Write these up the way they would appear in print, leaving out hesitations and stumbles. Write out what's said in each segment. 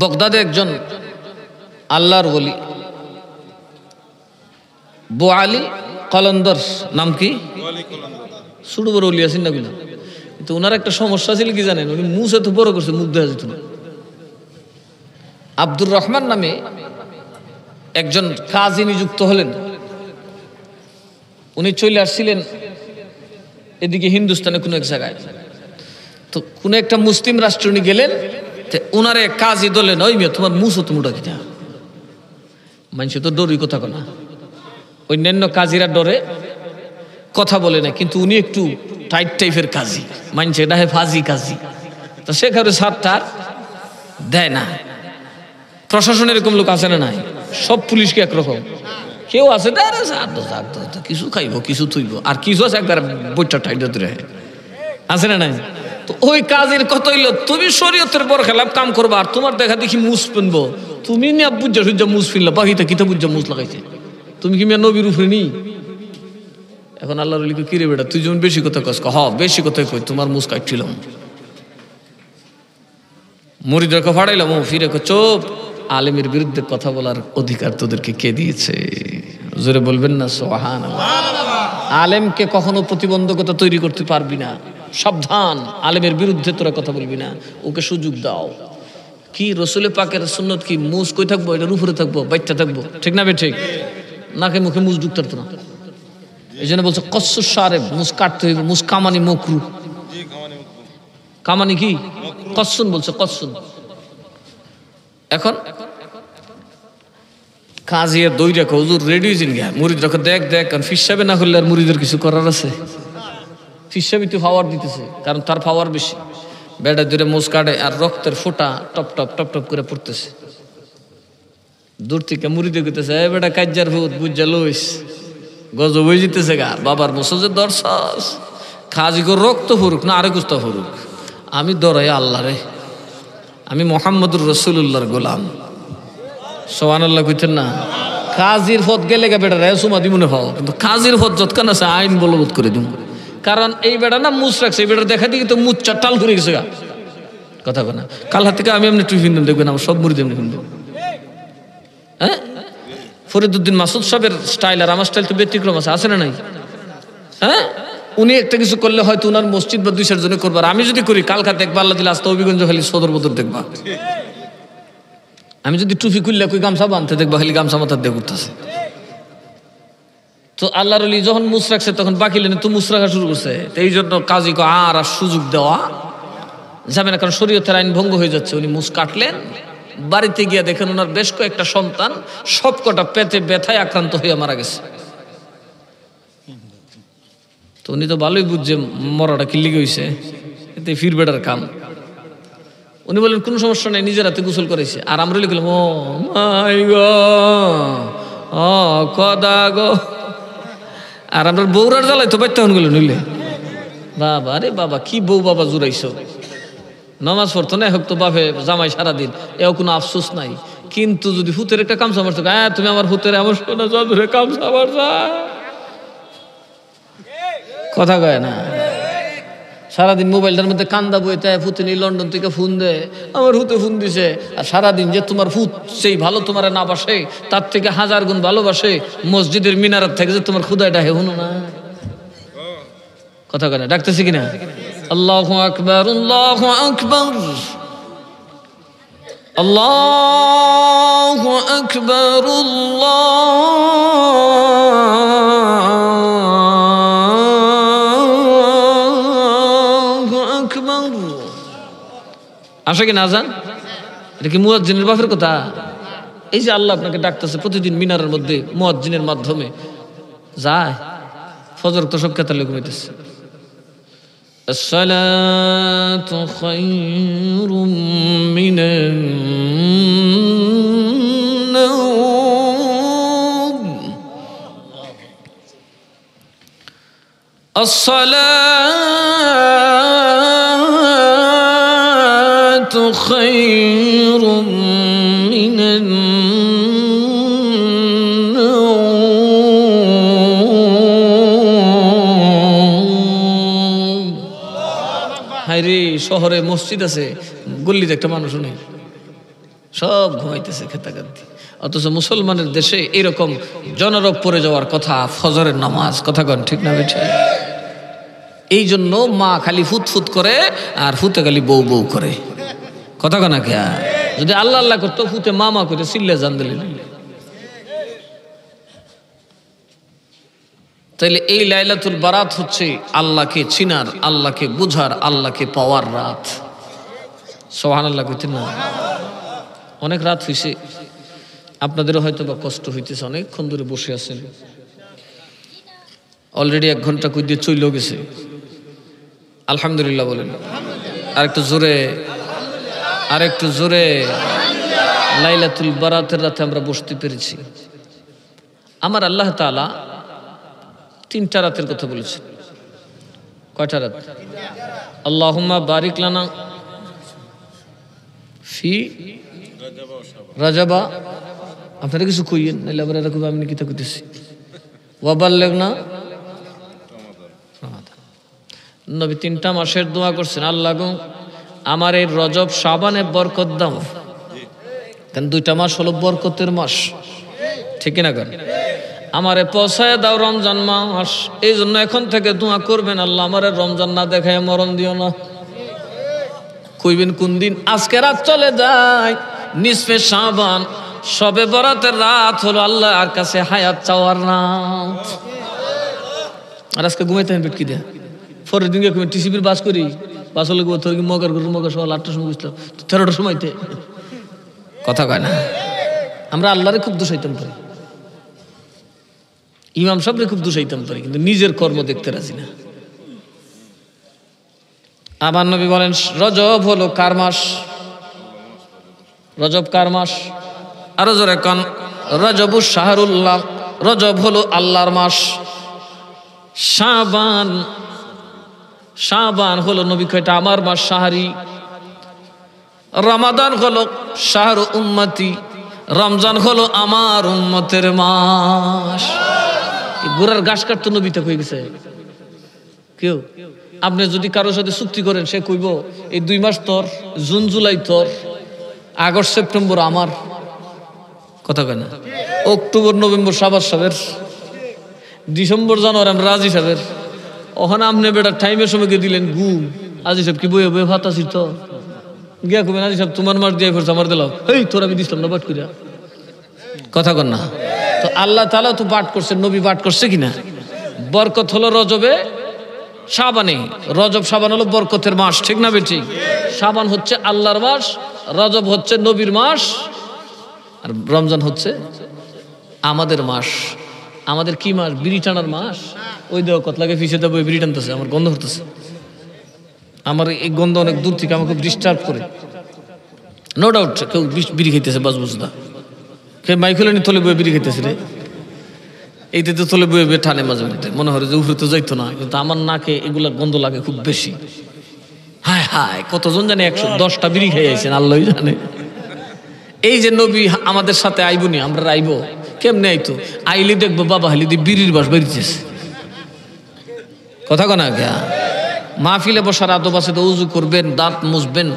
বগদাদে একজন আল্লাহর ওলি বু আলী কলন্দর, নাম কি? ছোট বড় ওলি আছেন না গুলো। তো ওনার একটা সমস্যা ছিল কি জানেন, উনি মুখ এত বড় করছে, মুখ দেখা যেত না। আব্দুর রহমান নামে একজন কাজী নিযুক্ত হলেন। উনি চলে আসছিলেন এদিকে হিন্দুস্তানে কোনো এক জায়গায়। তো কোন একটা মুসলিম রাষ্ট্রে উনি গেলেন, ওনারে কাজী দলেন, ওই মেয়ে তোমার মুসো তুমুটা কিনা মানুষ তো ডরি কথা না, অন্যান্য কাজীরা ডরে কথা বলে না, কিন্তু উনি একটু টাইট টাইপের কাজী, মানছে এটা হে ফাজি কাজী। তো সেখানে সারটার দেয় না। প্রশাসন এরকম লোক আছে না নাই? সব পুলিশকে একরকম, কেউ আছে কিছু খাইব কিছু থইব, আর কিছু আছে একবার বইটা টাইট ধরে আছে না নাই? তো ওই কাজের কত হইল, তুমি শরীয়তের বড় খেলাপ কাম করবা, আর তোমার দেখা দেখি মুস পিনবো, তুমি নিয়ে বুঝা সুজা মুস ফিনলা, বাকিটা কিতা বুঝা মুস লাগাইছে, তুমি কি মিয়া নবীর উপরে নি? এখন আল্লাহর ওলি কই, কি রে বেটা তুই যেমন বেশি কথা কস, হ বেশি কথা কই, তোমার মুস কাটছিলাম। মুরিদকে ফাড়াইলাম, ও ফিরে চোপ, আলেমের বিরুদ্ধে কথা বলার অধিকার তোদেরকে কে দিয়েছে? জোরে বলবেন না সুবহানাল্লাহ। আলেমকে কখনো প্রতিবন্ধকতা তৈরি করতে পারবি না, সাবধান, আলেমের বিরুদ্ধে তোরা কথা বলবি না, ওকে সুযোগ দাও। কি রসুলের পাকের সুন্নত কি, মুস কই থাকবো, এটার উপরে থাকবো, বাইটটা থাকবো, ঠিক না বে ঠিক? নাকে মুখে মুস ঢুকতে পারতো না, এই জন্য বলছে কচ্ছু সারে, মুস কাটতে হইব, মুস কামানি মকরু। কামানি কি? কচ্ছুন বলছে, কচ্ছুন। এখন কাজিয়া দই রেখো, হুজুর রেডি হয়েছেন গিয়া, মুরিদ রেখো, দেখ দেখ, কারণ ফিসাবে না করলে আর মুরিদের কিছু করার আছে? ফিসাবি তো পাওয়ার দিতেছে, কারণ তার পাওয়ার বেশি। বেড়া দূরে মুস কাটে, আর রক্তের ফোঁটা টপ টপ টপ টপ করে পড়তেছে। দূর থেকে মুরিদে কইতেছে, এ বেটা কাজ্জার ভূত বুঝা লইস, গজব হয়ে যেতেছে গা, বাবার মুসে দর্শাস, খাজি করে রক্ত ফুরুক না আরে কুস্তা ফুরুক, আমি দরাই আল্লাহ রে, আমি মোহাম্মদুর রসুল্লাহর গোলাম। সুবহানাল্লাহ কইতেন না? কাজীর পথ গেলে গা বেটা রে সুমা দি মনে হও, কিন্তু কাজীর পথ যতক্ষণ আছে আইন বলবৎ করে দিব। কারণ এই বেটা না মুছ রাখছে, এই বেটা দেখা দিকে তো মুছ চাটাল করে গেছে গা, কথা বলে না। কাল হাত থেকে আমি এমনি টিফিন দেব, দেখবেন আমার সব মুড়ি এমনি কিনবো। হ্যাঁ, ফরিদউদ্দিন মাসুদ সাহেবের স্টাইল আর আমার স্টাইল তো ব্যতিক্রম আছে না নাই? হ্যাঁ, উনি একটা কিছু করলে হয়তো উনার মসজিদ বা 2-4 জনে করবার, আমি যদি করি কালকা দেখবা আল্লাহ দিলে আস্তে অভিগঞ্জ খালি সদর বদর দেখবা। আমি যদি টুপি খুললে কই গামছা বানতে দেখবা খালি গামছা মাথার দিয়ে ঘুরতেছে। তো আল্লাহর ওলি যখন মুছ রাখছে তখন বাকি লেনে তো মুছ রাখা শুরু করছে। এই জন্য কাজী আর সুযোগ দেওয়া যাবে না, কারণ শরীয়তের আইন ভঙ্গ হয়ে যাচ্ছে। উনি মুছ কাটলেন, বাড়িতে গিয়ে দেখেন ওনার বেশ কয়েকটা সন্তান সবকটা পেটে ব্যথায় আক্রান্ত হয়ে মারা গেছে। তো উনি তো ভালোই বুঝছে মরাটা কি লিগে হয়েছে, এতে ফিরবেটার কাম। উনি বললেন কোনো সমস্যা নেই, নিজের হাতে গোসল করেছে। আর আমরা লিখলাম, ও মাই গো, ও কদা গো। আর আমরা বউরার জ্বালাই তো বাইতে হন গেল নিলে, বাবা রে বাবা কি বউ বাবা জুড়াইছো, নামাজ পড়তো না হোক তো বাপে জামাই সারাদিন, এও কোনো আফসোস নাই। কিন্তু যদি হুতের একটা কামসা মারতো, হ্যাঁ তুমি আমার হুতের আমার শোনা জদুরে কামসা মারছা, কথা কয় না। সারাদিন মোবাইলটার মধ্যে কান্দা বইতে, ফুতিনি লন্ডন থেকে ফোন দেয়, আমার হুতে ফোন দিছে। আর সারাদিন যে তোমার ফুত সেই ভালো তোমার না বাসে, তার থেকে 1000 গুণ ভালোবাসে মসজিদের মিনারাত থেকে যে তোমার খুদাইটা হে হুনো না, কথা কয় না। ডাকতেছি কিনা? আল্লাহু আকবার, আল্লাহু আকবার, আল্লাহু আকবার, আল্লাহু আকবার। আসে কিনা আজান? এটা কি মুয়াজ্জিনের বাপের কথা? এই যে আল্লাহ আপনাকে ডাকতেছে প্রতিদিন মিনারের মধ্যে মুয়াজ্জিনের মাধ্যমে যায়। ফজর তো সব কেতালে ঘুমাইতেছে। আসসালাতু খায়রুম মিনান নাওম, আসসালাতু খায়রুম মিনান হায়রে, শহরে মসজিদ আছে, গল্লিতে একটা মানুষও নেই। সব ঘুমাইতেছে খেতাখাদ্দি। অথচ মুসলমানের দেশে এরকম জনরব পড়ে যাওয়ার কথা, ফজরের নামাজ, কথা কন ঠিক না বেঠে? এই জন্য মা খালি ফুতফুত করে আর ফুতে খালি বউ বউ করে, কথা কনা কে? যদি আল্লাহ আল্লাহ করতো ফুতে মামা করে চিল্লে জান দিলেন। তাইলে এই লাইলাতুল বারাত হচ্ছে আল্লাহকে চিনার, আল্লাহকে বুঝার, আল্লাহকে পাওয়ার রাত। সুবহানাল্লাহ কইতেন না? অনেক রাত হইছে, আপনাদেরও হয়তো বা কষ্ট হইতেছে, অনেকক্ষণ ধরে বসে আছেন, অলরেডি 1 ঘন্টা কই দিয়ে চইলেও গেছে। আলহামদুলিল্লাহ বলেন আরেকটু জোরে, আরেকটু জোরে। লাইলাতুল বারাতের রাতে আমরা বসতে পেরেছি। আমার আল্লাহ তাআলা 3টা রাতের কথা বলেছেন। কয়টা রাত? আল্লাহুম্মা বারিক লানা ফি রাজাবা, আপনারা কিছু কইয়েন নাইলে আবার এরকম আমি কিতা কইতেছি। ওয়া বাল্লিগনা নবী 3টা মাসের দোয়া করছেন, আল্লাহ গো আমার এই রজব শাবানে বরকত দাও। কারণ 2টা মাস হলো বরকতের মাস, ঠিক না? কেন আমারে পৌঁছায় দাও রমজান মাস। এই জন্য এখন থেকে দোয়া করবেন, আল্লাহ আমারে রমজান না দেখায় মরণ দিও না। কইবেন কোন দিন? আজকে রাত চলে যায় নিসফে শাবান, শবে বরাতের রাত হলো আল্লাহ আর কাছে হায়াত চাওয়ার রাত। আর আজকে ঘুমাইতে হবে কি দেয়া, পরের দিনকে টিসিবির বাস করি, বাস হলে তোর কি মগার করবো, মগার সকাল 8টার সময় বুঝলাম 13টার সময়তে, কথা কয় না? আমরা আল্লাহরে খুব দোষাইতাম পারি, ইমাম সাহেবরে খুব দোষাইতাম পারি, কিন্তু নিজের কর্ম দেখতে রাজি না। আমার নবী বলেন রজব হলো কার মাস? রজব কার মাস? আরো জোরে কান। রজবু শাহরুল্লাহ, রজব হলো আল্লাহর মাস। শাবান, শাবান হলো নবী কয়টা আমার মাস, শাহরি। রমাদান হলো শাহরু উম্মতি, রমজান হলো আমার উম্মতের মাস। গোড়ার ঘাস কাটতো নবীতে কই গেছে কেউ? আপনি যদি কারোর সাথে চুক্তি করেন, সে কইব এই 2 মাস তোর, জুন জুলাই তোর, আগস্ট সেপ্টেম্বর আমার, কথা কয় না? অক্টোবর নভেম্বর সাবাস সাহেবের, ডিসেম্বর জানুয়ারি আমরা রাজি সাহেবের। ওখানে আপনি বেটা টাইমের সময় দিলেন গুম। আজি সাহেব কি বইয়ে বইয়ে ভাত আসির তো গিয়া কবেন আজি সাহেব তোমার মাস দিয়ে ফেরছে আমার দিলাম, এই তোর আমি দিছিলাম না বাট করিয়া, কথা কন না? তো আল্লাহ তাআলা তো পাঠ করছে, নবী পাঠ করছে কিনা? বরকত হলো রজবে শাবানে। রজব শাবান হলো বরকতের মাস, ঠিক না বেটি? শাবান হচ্ছে আল্লাহর মাস, রজব হচ্ছে নবীর মাস, আর রমজান হচ্ছে আমাদের মাস। আমাদের কি মাস? বিড়ি টানার মাস। ওই দেওয়া কতলাকে ফিসে দেবো, বিড়ি টানতেছে, আমার গন্ধ হতেছে। আমার এই গন্ধ অনেক দূর থেকে আমাকে ডিস্টার্ব করে। নো ডাউট কেউ বিড়ি খাইতেছে, বাস বুঝদা কে মাইকুলানি তলে বয়ে বিড়ি খাইতেছে রে, এইতে তো তলে বয়ে বয়ে টানে মাঝে মধ্যে, মনে হয় যে উপরে তো যাইতো না, কিন্তু আমার নাকে এগুলা গন্ধ লাগে খুব বেশি। হায় হায়, কতজন জানে 110টা বিড়ি খাই আইছেন আল্লাহই জানে। এই যে নবী আমাদের সাথে আইবনি, আমরা আইব কেমনে? আইতো আইলে দেখবো বাবা হালিদি বিড়ির বাস বেরিয়েছে, কথা কনা গা? মাহফিলে বসার আদব আছে তো, উজু করবেন, দাঁত মুছবেন,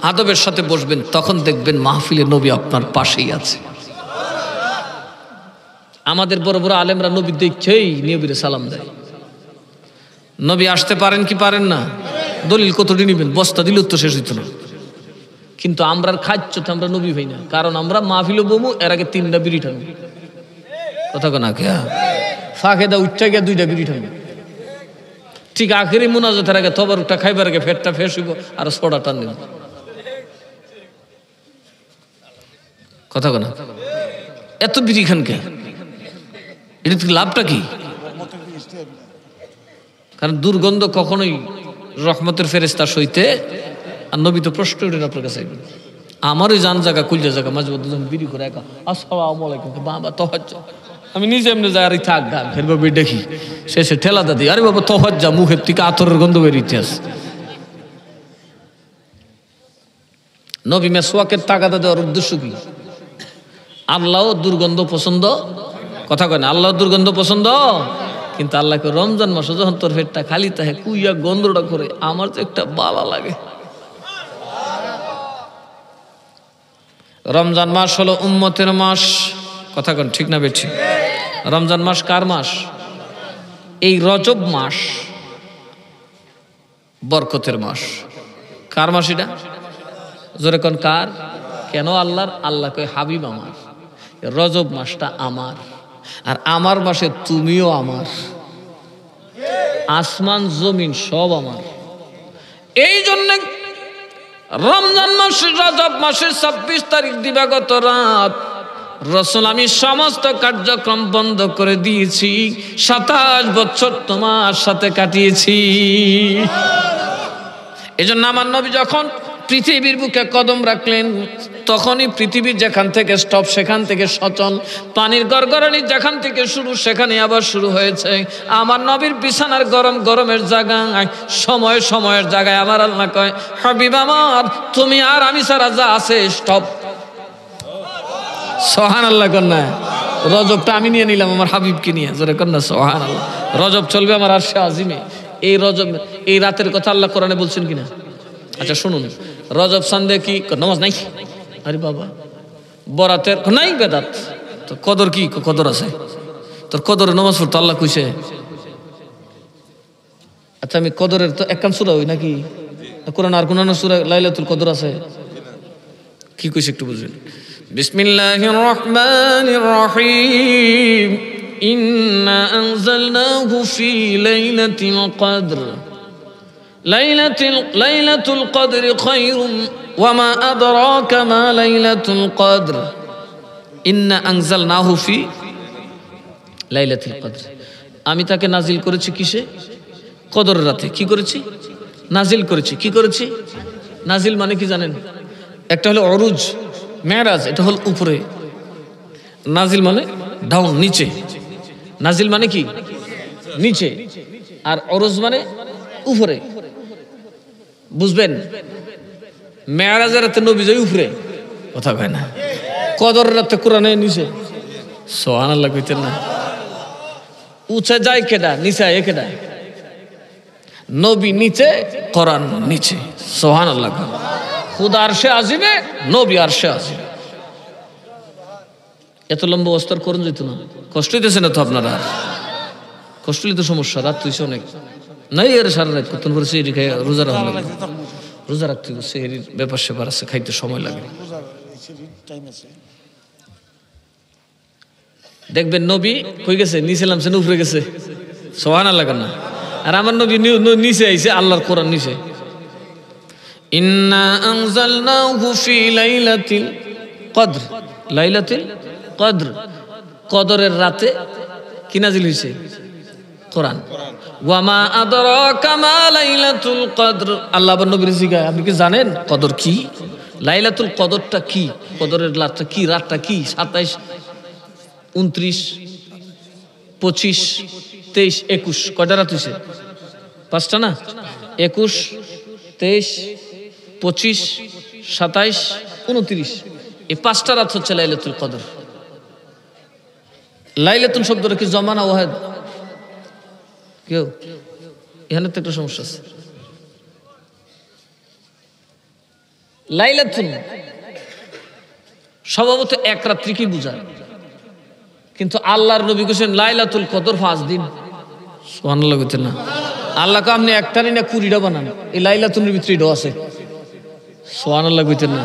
আদবের সাথে বসবেন, তখন দেখবেন মাহফিলে নবী আপনার পাশেই আছে। আমাদের বড় বড় আলেমরা নবী দেখছেই নবীরে সালাম দেয়। নবী আসতে পারেন কি পারেন না? দলিল কতটি নিবেন? বস্তা দিলেও তো শেষ হইতো না। কিন্তু আমরা খাচ্ছ তো আমরা নবী ভাই না, কারণ আমরা মাহফিলে বমু, এর আগে 3টা বিড়ি টানবো, কথা কনা কে? ফাঁকে দা উচ্চা গিয়া 2টা বিড়ি টানবো, ঠিক আখেরি মুনাজাতের আগে তবরকটা খাইবার আগে ফেটটা ফেস হইব আর 6টা টান দিব, কথা কনা? এত বিড়ি খান কে? এটা লাভটা কি? কারণ দুর্গন্ধ কখনোই রহমতের ফেরেশতা সইতে, আর নবী তো প্রশ্ন উঠে আপনার কাছে। আমার ওই জান জায়গা কুলজা জায়গা মাঝে মধ্যে যখন বিড়ি করে একা আসসালামু আলাইকুম বাবা তহজ্জা, আমি নিজে এমনি যাই আরে থাক গান ফের বাবা দেখি শেষে ঠেলা দাদি, আরে বাবা তহজ্জা, মুখের থেকে আতরের গন্ধ বেরিয়েছে আছে। নবী মেসওয়াকের তাগাদা দেওয়ার উদ্দেশ্য কি? আল্লাহ দুর্গন্ধ পছন্দ, কথা কয় না? আল্লাহ দুর্গন্ধ পছন্দ, কিন্তু আল্লাহকে রমজান মাসে যখন তোর পেটটা খালি থাকে কুইয়া গন্ধটা করে আমার তো একটা বালা লাগে। রমজান মাস হলো উম্মতের মাস। কথা কোন ঠিক না বেঠিক? রমজান মাস কার মাস? এই রজব মাস বরকতের মাস। কার মাস এটা? জোরে কোন কার? কেন আল্লাহর? আল্লাহ কয় হাবিব আমার, রজব মাসটা আমার, আর আমার মাসে তুমিও আমার, আসমান জমিন সব আমার। এই জন্য রমজান মাস রজব মাসের 26 তারিখ দিবাগত রাত রাসূল আমি সমস্ত কার্যক্রম বন্ধ করে দিয়েছি, 27 বছর তোমার সাথে কাটিয়েছি। এজন্য আমার নবী যখন পৃথিবীর বুকে কদম রাখলেন, তখনই পৃথিবীর যেখান থেকে স্টপ সেখান থেকে সচল, পানির গড়গড়ানি যেখান থেকে শুরু সেখানে আবার শুরু হয়েছে। আমার নবীর বিছানার গরম গরমের জায়গায়, সময় সময়ের জায়গায় আমার আল্লাহ কয়, হাবিব আমার তুমি আর আমি ছাড়া যা আছে স্টপ। সুবহানাল্লাহ কন্যা। রজবটা আমি নিয়ে নিলাম আমার হাবিবকে নিয়ে, জোরে কন্যা সুবহানাল্লাহ। রজব চলবে আমার আরশে আজিমে। এই রজব, এই রাতের কথা আল্লাহ কোরআনে বলছেন কিনা? আচ্ছা শুনুন, রজব সান্দে কি নামাজ নাই? আরে বাবা, বরাতের নাই বেদাত। তো কদর কি? কদর আছে। তোর কদরে নামাজ পড়তে আল্লাহ কইছে। আচ্ছা আমি কদরের তো একখান সূরা হই নাকি? কোরআন আর কোন সূরা লাইলাতুল কদর আছে? কি কইছে একটু বুঝবেন। বিসমিল্লাহির রহমানির রহিম। ইন্না আনজালনাহু ফি লাইলাতিল কদর। লাইলাতুল কদর খায়রুম ওয়া মা আদরাকা মা লাইলাতুল কদর। ইন্না আনজালনাহু ফি লাইলাতুল কদর। আমি তাকে নাজিল করেছি কিসে? কদর রাতে। কি করেছি? নাজিল করেছি। কি করেছি? নাজিল মানে কি জানেন? একটা হলো অরুজ, মেরাজ, এটা হল উপরে। নাজিল মানে ডাউন, নিচে। নাজিল মানে কি? নিচে। আর অরুজ মানে উপরে। বুঝবেন? মেরাজের রাতে নবী যায় উপরে, কথা কয় না। কদর রাতে কোরআনে নিচে। সুবহানাল্লাহ কইতেন না? উঁচে যায় কেডা, নিচে আয় কেডা? নবী নিচে, কোরআন নিচে। সুবহানাল্লাহ। খুদা আরশে আজিমে, নবী আরশে আজিমে। এত লম্বা অস্তর করুন যেত না। কষ্ট হইতেছে না তো আপনারা? কষ্ট হলে তো সমস্যা। রাত তুইছে অনেক নাই, এর সারা রাত কত করে সেহরি খাই রোজা রাখা লাগে। রোজা রাখতে সেহরির ব্যাপার সেপার আছে, খাইতে সময় লাগে। দেখবেন নবী কই গেছে? নিচে নামছেন, উপরে গেছে। সুবহানাল্লাহ না? আর আমার নবী নিচে আইছে, আল্লাহর কোরআন নিচে। ইন্না আনজালনাহু ফি লাইলাতিল কদর। লাইলাতুল কদর, কদরের রাতে কি নাজিল হইছে? কোরআন। ওয়া মা আদরাকা মা লাইলাতুল কদর। আল্লাহ নবীর জিজ্ঞাসা, আপনি কি জানেন কদর কি? লাইলাতুল কদরটা কি? কদরের রাতটা কি? রাতটা কি? 27, 29, 25, 23, 21 কয়টা রাত হইছে? 5টা না? 21, 23, 25, 27, 29, এই 5টা রাত হচ্ছে লাইলাতুল কদর। লাইলাতুল শব্দটা কি জমা না ওয়াহিদ? কেউ এখানে তো একটা সমস্যা আছে। লাইলাতুল স্বভাবত এক রাত্রি কি বুঝায়, কিন্তু আল্লাহর নবী কইছেন লাইলাতুল কদর 5 দিন। সুবহানাল্লাহ কইতেন না? আল্লাহকে আপনি একটারই না 20টা বানান, এই লাইলাতুলের ভিতরে এটাও আছে। সুবহানাল্লাহ কইতেন না?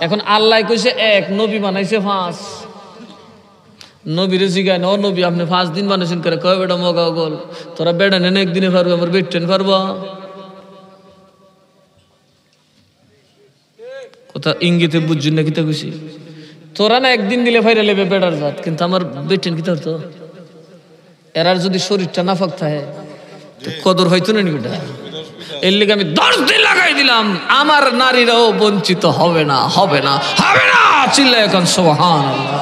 এখন আল্লাহ কইছে এক, নবী বানাইছে 5। নবীরে জিগায় না, ও নবী আপনি 5 দিন বানাইছেন করে? কয় বেটা মগা গল, তোরা বেড়া নেন একদিনে পারবো, আমার বেটেন পারবো? কথা ইঙ্গিতে বুঝছেন না? কিতা কইছি? তোরা না একদিন দিলে ফাইরা লেবে বেড়ার জাত, কিন্তু আমার বেটেন কিতা হতো? এরার যদি শরীরটা নাফাক থাকে কদর হয়তো না বেটা। এর লিগে আমি 10 দিন লাগাই দিলাম, আমার নারীরাও বঞ্চিত হবে না, হবে না, হবে না। চিল্লায় এখন সুবহানাল্লাহ।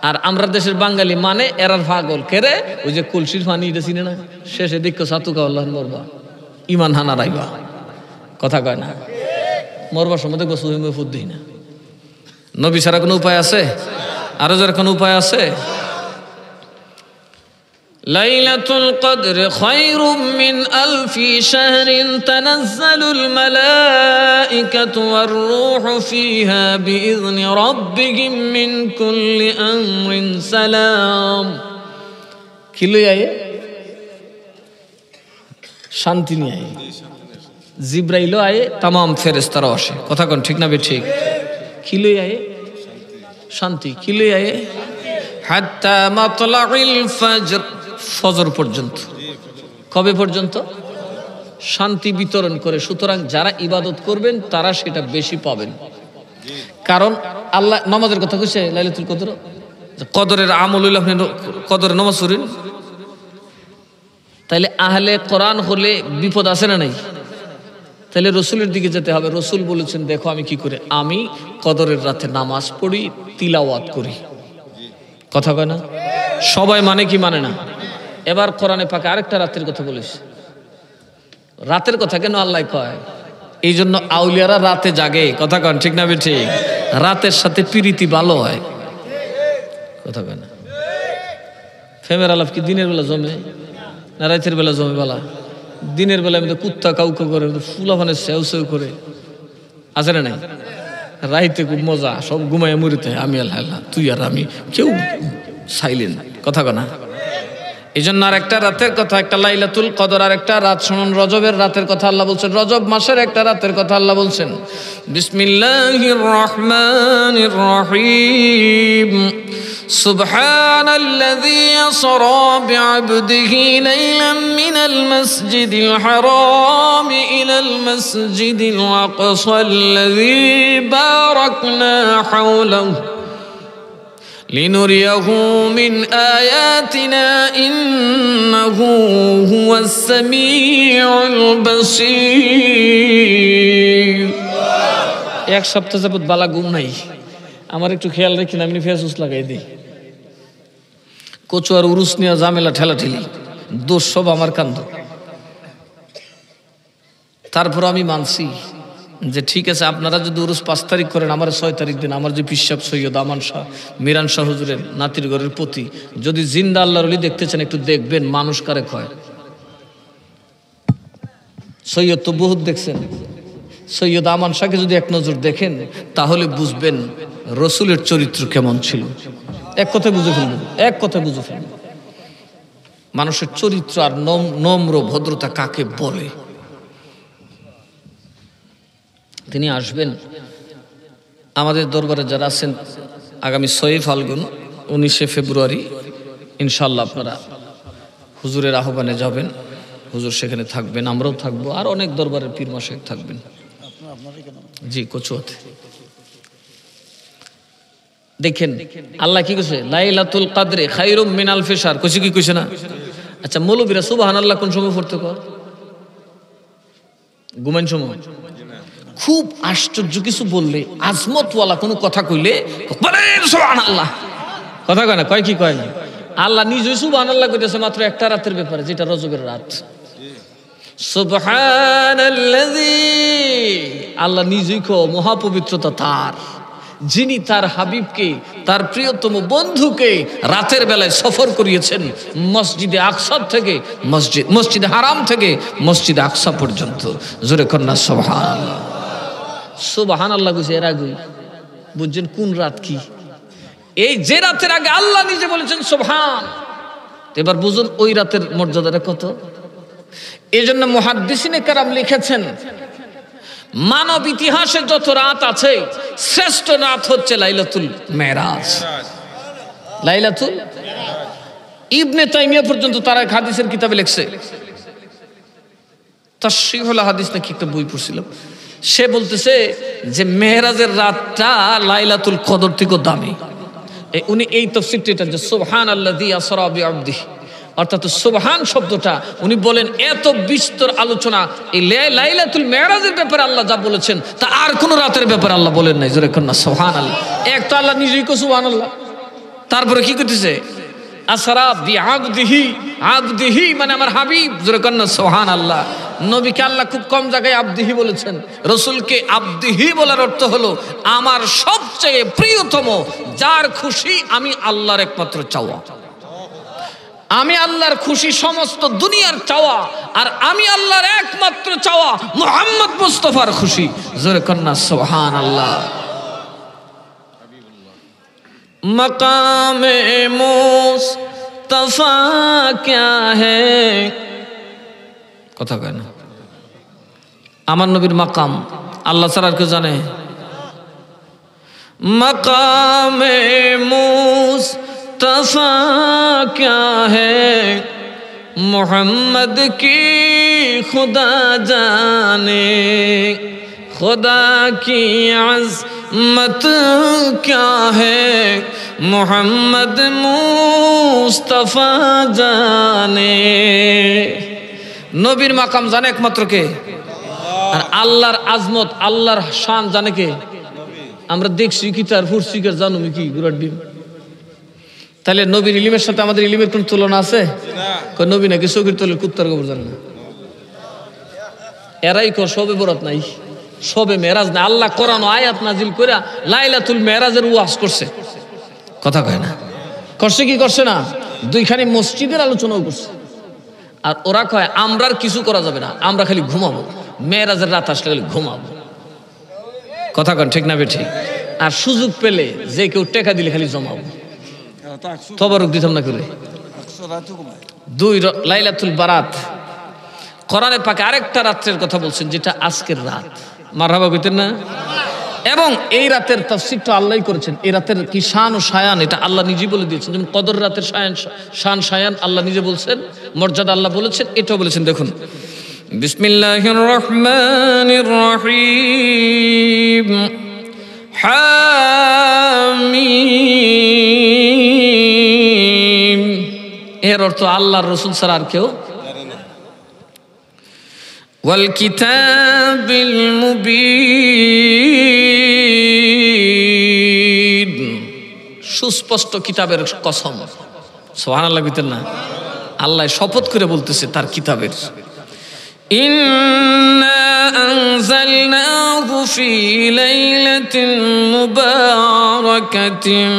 আর আমরা দেশের বাঙালি মানে এরার পাগল কেরে, ওই যে কলসির পানি এটা চিনে না, শেষে দেখো সাতুকা আল্লাহ মরবা, ইমান হানা রাইবা। কথা কয় না? মরবার সময় দেখবো সুহিমে ফুদ দিই না। নবী ছাড়া কোনো উপায় আছে? আরো যার কোনো উপায় আছে? লাইলাতুল কদর খায়রুম মিন আলফি শাহরিন তানাজ্জালুল মালাইকাতু ওয়ার রূহু ফিহা বিইذনি রাব্বিহিম মিন কুল্লি আমরিন সালাম। কি লই আয়ে? শান্তি নিয়ে আয়ে। জিব্রাইলও আয়ে, তামাম ফেরেশতারাও আসে। কথা কোন ঠিক না বে ঠিক? কি লই আয়ে? শান্তি। কি লই আয়ে? হাত্তা মাতলাইল ফজর, ফজর পর্যন্ত। কবে পর্যন্ত? শান্তি বিতরণ করে। সুতরাং যারা ইবাদত করবেন তারা সেটা বেশি পাবেন। কারণ আল্লাহ নামাজের কথা কইছে লাইলাতুল কদর, কদরের আমল হইল আপনি কদরের নামাজ পড়েন। তাইলে আহলে কোরআন হলে বিপদ আছে না নাই? তাহলে রসুলের দিকে যেতে হবে। রসুল বলেছেন দেখো আমি কি করে, আমি কদরের রাতে নামাজ পড়ি, তিলাওয়াত করি। কথা কয় না? সবাই মানে কি মানে না? এবার কোরআনে পাকে আরেকটা রাতের কথা বলেছে। রাতের কথা কেন আল্লাহ কয়? এই জন্য আউলিয়ারা রাতে জাগে। কথা কন ঠিক না ঠিক? রাতের সাথে প্রীতি ভালো হয়। কথা কয় না? ফেমের আলাপ কি দিনের বেলা জমে না রাতের বেলা জমে? বেলা দিনের বেলা আমি তো কুত্তা কাউকে করে, ফুলাফানের সেও সেও করে, আছে না নাই? রাইতে খুব মজা, সব ঘুমায় মরিতে, আমি আল্লাহ তুই আর আমি কেউ সাইলেন্ট। কথা কনা? এই জন্য আর একটা রাতের কথা, একটা লাইলাতুল কদর, আর একটা রাত শুনুন রজবের রাতের কথা আল্লাহ বলছেন। রজব মাসের একটা রাতের কথা আল্লাহ বলছেন। বিসমিল্লাহির রহমানির রহিম। সুবহানাল্লাযী আসরা বিআবদিহি লাইলাম মিনাল মাসজিদিল হারাম ইলাল মাসজিদিল আকসাল্লাযী বারাকনা হাওলাহু لنريه من آياتنا إنه هو السميع البصير। এক সপ্তাহ যাবত বালা ঘুম নাই আমার, একটু খেয়াল রাখি না, আমি ফেসুস লাগাই দিই। কচু আর উরুস নিয়ে ঝামেলা ঠেলাঠেলি, দোষ সব আমার কান্দ। তারপর আমি মানছি যে ঠিক আছে আপনারা যদি উরুস 5 তারিখ করেন, আমার 6 তারিখ দিন আমার যে পিসাব সৈয়দ আমান শাহ মিরান শাহ হুজুরের নাতির ঘরের প্রতি যদি জিন্দা আল্লাহর ওলি দেখতে চান একটু দেখবেন মানুষ কারে কয়। সৈয়দ তো বহুত দেখছেন, সৈয়দ আমান শাহকে যদি এক নজর দেখেন তাহলে বুঝবেন রসুলের চরিত্র কেমন ছিল। এক কথায় বুঝে ফেলবেন, এক কথায় বুঝে ফেলবেন মানুষের চরিত্র আর নম্র ভদ্রতা কাকে বলে। তিনি আসবেন আমাদের দরবারে যারা আছেন আগামী 6 ফাল্গুন 19 ফেব্রুয়ারি ইনশাল্লাহ আপনারা হুজুরের আহ্বানে যাবেন। হুজুর সেখানে থাকবেন, আমরাও থাকবো, আর অনেক দরবারের পীর মাশায়েখ থাকবেন। জি কচুয়াতে দেখেন আল্লাহ কি কইছে, লাইলাতুল কদরে খায়রুম মিন আলফি শাহর। কইছে কি কইছে না? আচ্ছা মৌলবীরা সুবহানাল্লাহ কোন সময় পড়তে কয়? ঘুমান সময়। খুব আশ্চর্য কিছু বললে, আজমতওয়ালা কোনো কথা কইলে বলেন সুবহানাল্লাহ। কথা কয় না? কয় কি কয় না? আল্লাহ নিজেই সুবহানাল্লাহ কইতেছে মাত্র একটা রাতের ব্যাপারে, যেটা রজবের রাত। সুবহানাল্লাযী, আল্লাহ নিজেই মহাপবিত্রতা তার, যিনি তার হাবিবকে, তার প্রিয়তম বন্ধুকে রাতের বেলায় সফর করিয়েছেন মসজিদে আকসা থেকে মসজিদে হারাম থেকে মসজিদে আকসা পর্যন্ত। জোরে কন্যা সুবহানাল্লাহ। সুবহানাল্লাহ কইছে এর আগে বুঝছেন কোন রাত কি? এই যে রাতের আগে আল্লাহ নিজে বলেছেন সুবহান। এবার বুঝুন ওই রাতের মর্যাদাটা কত। এই জন্য মুহাদ্দিসিনে কেরাম লিখেছেন মানব ইতিহাসে যত রাত আছে শ্রেষ্ঠ রাত হচ্ছে লাইলাতুল মেরাজ। লাইলাতুল ইবনে তাইমিয়া পর্যন্ত তারা এক হাদিসের কিতাবে লিখছে, তাশরিহুল হাদিস নাকি একটা বই পড়ছিলাম, সে বলতেছে যে মেরাজের রাতটা লাইলাতুল কদর থেকে দামি। উনি এই তাফসীরটা যে সুবহানাল্লাযী আসরা বিআবদিহি, অর্থাৎ সুবহান শব্দটা উনি বলেন এত বিস্তর আলোচনা এই লাইলাতুল মেরাজের ব্যাপারে আল্লাহ যা বলেছেন তা আর কোন রাতের ব্যাপারে আল্লাহ বলেন নাই। জোরে কন্যা সুবহানাল্লাহ। এক তো আল্লাহ নিজেই কো সুবহানাল্লাহ, তারপরে কি করতেছে আসরা বিআবদিহি, আবদিহি মানে আমার হাবিব। জোরে কন্যা সুবহানাল্লাহ। নবীকে আল্লাহ খুব কম জায়গায় আবদিহি বলেছেন, রসুলকে আবদিহি বলার অর্থ হলো আমার সবচেয়ে প্রিয়তম, যার খুশি আমি আল্লাহর একমাত্র চাওয়া। আমি আল্লাহর খুশি সমস্ত দুনিয়ার চাওয়া, আর আমি আল্লাহর একমাত্র চাওয়া মুহাম্মদ মুস্তাফার খুশি। জোরে কন্না সুবহানাল্লাহ। মাকামে মুস্তাফা ক্যা হ্যায়, কথা কয় না। আমার নবীর মাকাম আল্লাহ ছাড়া আর কেউ জানে? মাকামে মুস্তাফা ক্যা হ্যায়, মোহাম্মদ কি খুদা জানে, खुदा की अज़मत क्या है, मोहम्मद मुस्तफा जाने। নবীর মাকাম জানে একমাত্র কে? আর আল্লাহর আজমত, আল্লাহর শান জানে কে? আমরা দেখছি কি তার ফুরসি কে জানো কি গুড়ার ডিম। তাহলে নবীর ইলমের সাথে আমাদের ইলমের কোন তুলনা আছে? নবী নাকি চোখের তলের কুত্তার গোবর জানে না। এরাই কর সবে বরাত নাই, সবে মেরাজ না। আল্লাহ কোরআন আয়াত নাজিল করে লাইলাতুল মেরাজের ওয়াজ করছে, কথা কয় না? করছে কি করছে না? দুইখানি মসজিদের আলোচনাও করছে। আর ওরা কয় আমরা আর কিছু করা যাবে না, আমরা খালি ঘুমাবো, মেরাজের রাত আসলে খালি ঘুমাবো। কথা কন ঠিক না বেঠিক? আর সুযোগ পেলে যে কেউ টাকা দিলে খালি জমাবো। তবারক দিতাম না করে। দুই লাইলাতুল বারাত কোরআনে পাকে আরেকটা রাত্রের কথা বলছেন, যেটা আজকের রাত। মারহাবা কইতেন না? এবং এই রাতের তাফসীরটা আল্লাহই করেছেন। এই রাতের কি শান ও শায়ান এটা আল্লাহ নিজেই বলে দিয়েছেন। যেমন কদর রাতের শান শায়ান আল্লাহ নিজে বলছেন, মর্যাদা আল্লাহ বলেছেন, এটাও বলেছেন। দেখুন, বিসমিল্লাহির রহমানির রহিম, হামিম। এর অর্থ আল্লাহর রাসূল ছাড়া আর কেউ ওয়াল কিতাবিল মুবিন, সুস্পষ্ট কিতাবের কসম। সুবহানাল্লাহ কইতেন না? আল্লাহ শপথ করে বলতেছে তার কিতাবের। ইন্না আনজালনাহু ফি লাইলাতিন মুবারাকাতিন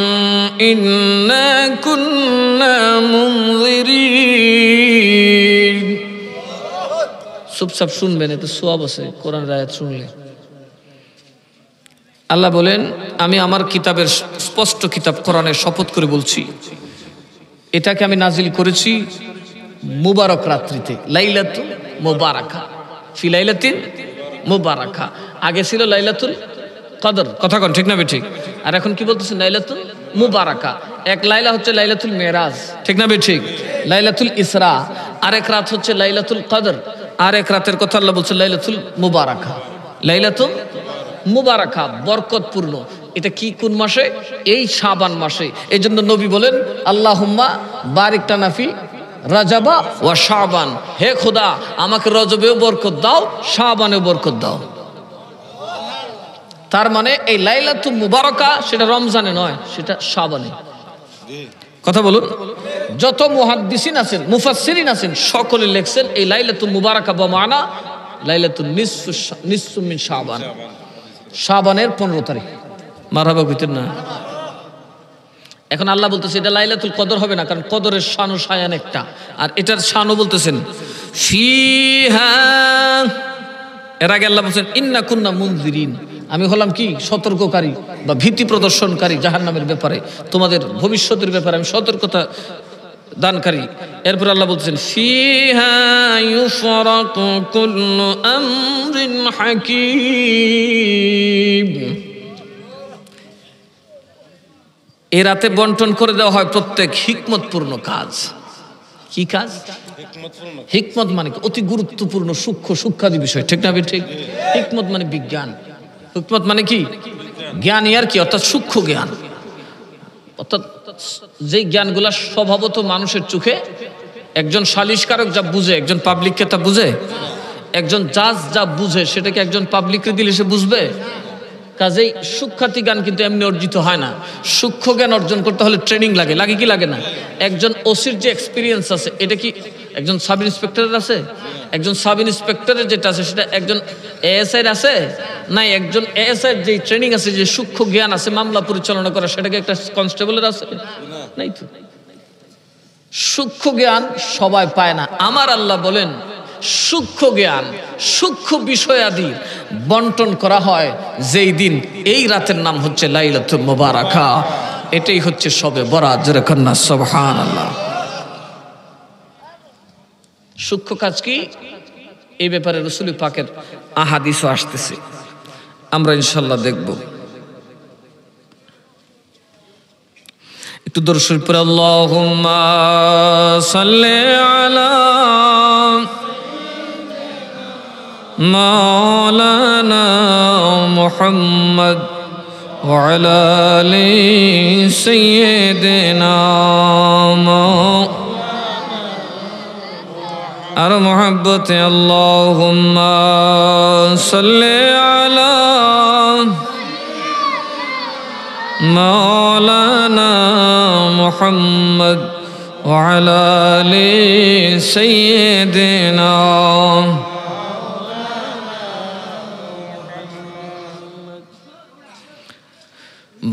ইন্না কুন্না মুনজিরিন। চুপচাপ শুনবেন, এতে সওয়াব আছে কোরআন আয়াত শুনলে। আল্লাহ বলেন, আমি আমার কিতাবের স্পষ্ট কিতাব কোরআনের শপথ করে বলছি, এটাকে আমি নাজিল করেছি মুবারক রাত্রিতে, লাইলাতুল মুবারাকা, ফি লাইলাতিন মুবারাকা। আগে ছিল লাইলাতুল কদর, কথা কোন ঠিক না বেঠিক? আর এখন কি বলতেছেন? লাইলাতুল মুবারাকা। এক লাইলা হচ্ছে লাইলাতুল মেরাজ, ঠিক না বেঠিক? লাইলাতুল ইসরা। আরেক রাত হচ্ছে লাইলাতুল কদর। আর এক রাতের কথা আল্লাহ বলছে লাইলাতুল মুবারাকা। লাইলাতুল মুবারাকা বরকতপূর্ণ। এটা কি কোন মাসে? এই শাবান মাসে। এই জন্য নবী বলেন, আল্লাহুম্মা বারিক লানা ফি রাজাবা ওয়া শাবান, হে খোদা আমাকে রজবেও বরকত দাও, শাবানেও বরকত দাও। তার মানে এই লাইলাতুল মুবারাকা সেটা রমজানে নয়, সেটা শাবানে। কথা বলুন। যত মুহাদ্দিসিন আছেন, মুফাসসিরিন আছেন, সকলে লেখছেন এই লাইলাতুল মুবারাকা বা মানা লাইলাতুল নিসফু মিন শাবান, শাবানের 15 তারিখ। মারহাবা কইতেন না? এখন আল্লাহ বলতেছে এটা লাইলাতুল কদর হবে না, কারণ কদরের শান ও শায়ান একটা, আর এটার শানও বলতেছেন ফিহা। এর আগে আল্লাহ বলছেন ইন্না কুন্না মুনজিরিন, আমি হলাম কি সতর্ককারী বা ভীতি প্রদর্শনকারী জাহান্নামের ব্যাপারে, তোমাদের ভবিষ্যতের ব্যাপারে আমি সতর্কতা দানকারী। এরপর আল্লাহ বলছেন ফিহা ইউফরাকু কুল্লু আমরিন হাকীম, এ রাতে বন্টন করে দেওয়া হয় প্রত্যেক হিকমতপূর্ণ কাজ। কি কাজ? হিকমত মানে অতি গুরুত্বপূর্ণ সূক্ষ্মাদি বিষয়, ঠিক না? ঠিক। হিকমত মানে বিজ্ঞান, হিকমত মানে কি? জ্ঞান। আর কি? অর্থাৎ সূক্ষ্ম জ্ঞান, অর্থাৎ যেই জ্ঞানগুলা স্বভাবত মানুষের চোখে, একজন সালিশকারক যা বুঝে একজন পাবলিককে তা বুঝে, একজন জাজ যা বুঝে সেটাকে একজন পাবলিককে দিলে সে বুঝবে। কাজেই সূক্ষ্মাতি জ্ঞান কিন্তু এমনি অর্জিত হয় না। সূক্ষ্ম জ্ঞান অর্জন করতে হলে ট্রেনিং লাগে। লাগে কি লাগে না? একজন ওসির যে এক্সপিরিয়েন্স আছে এটা কি একজন সাব ইন্সপেক্টরের আছে? একজন সাব ইন্সপেক্টরের যেটা আছে সেটা একজন এএসআইর আছে? নাই, একজন এএসআইর যে ট্রেনিং আছে, যে সূক্ষ্ম জ্ঞান আছে মামলা পরিচালনা করা, সেটাকে একটা কনস্টেবলের আছে? নাই তো। সূক্ষ্ম জ্ঞান সবাই পায় না। আমার আল্লাহ বলেন সূক্ষ্ম জ্ঞান, সূক্ষ্ম বিষয়াদি বন্টন করা হয় যেই দিন, এই রাতের নাম হচ্ছে লাইলাতুল মুবারাকা। এটাই হচ্ছে শবে বরাত। জোরে কন্যা সুবহানাল্লাহ। সূক্ষ্ম কাজ কি, এই ব্যাপারে রাসূল পাকের আহাদিসও আসতেছে, আমরা ইনশাআল্লাহ দেখব। একটু দরুদ শরীফ পড়ে আল্লাহুম্মা সাল্লি আলা মাওলানা মুহাম্মদ ওয়া আলা আলি সাইয়্যিদিনা আর মুহাব্বতে আল্লাহুম্মা সাল্লি আলা মাওলানা মুহাম্মদ ওয়া আলা আলি সাইয়্যিদিনা।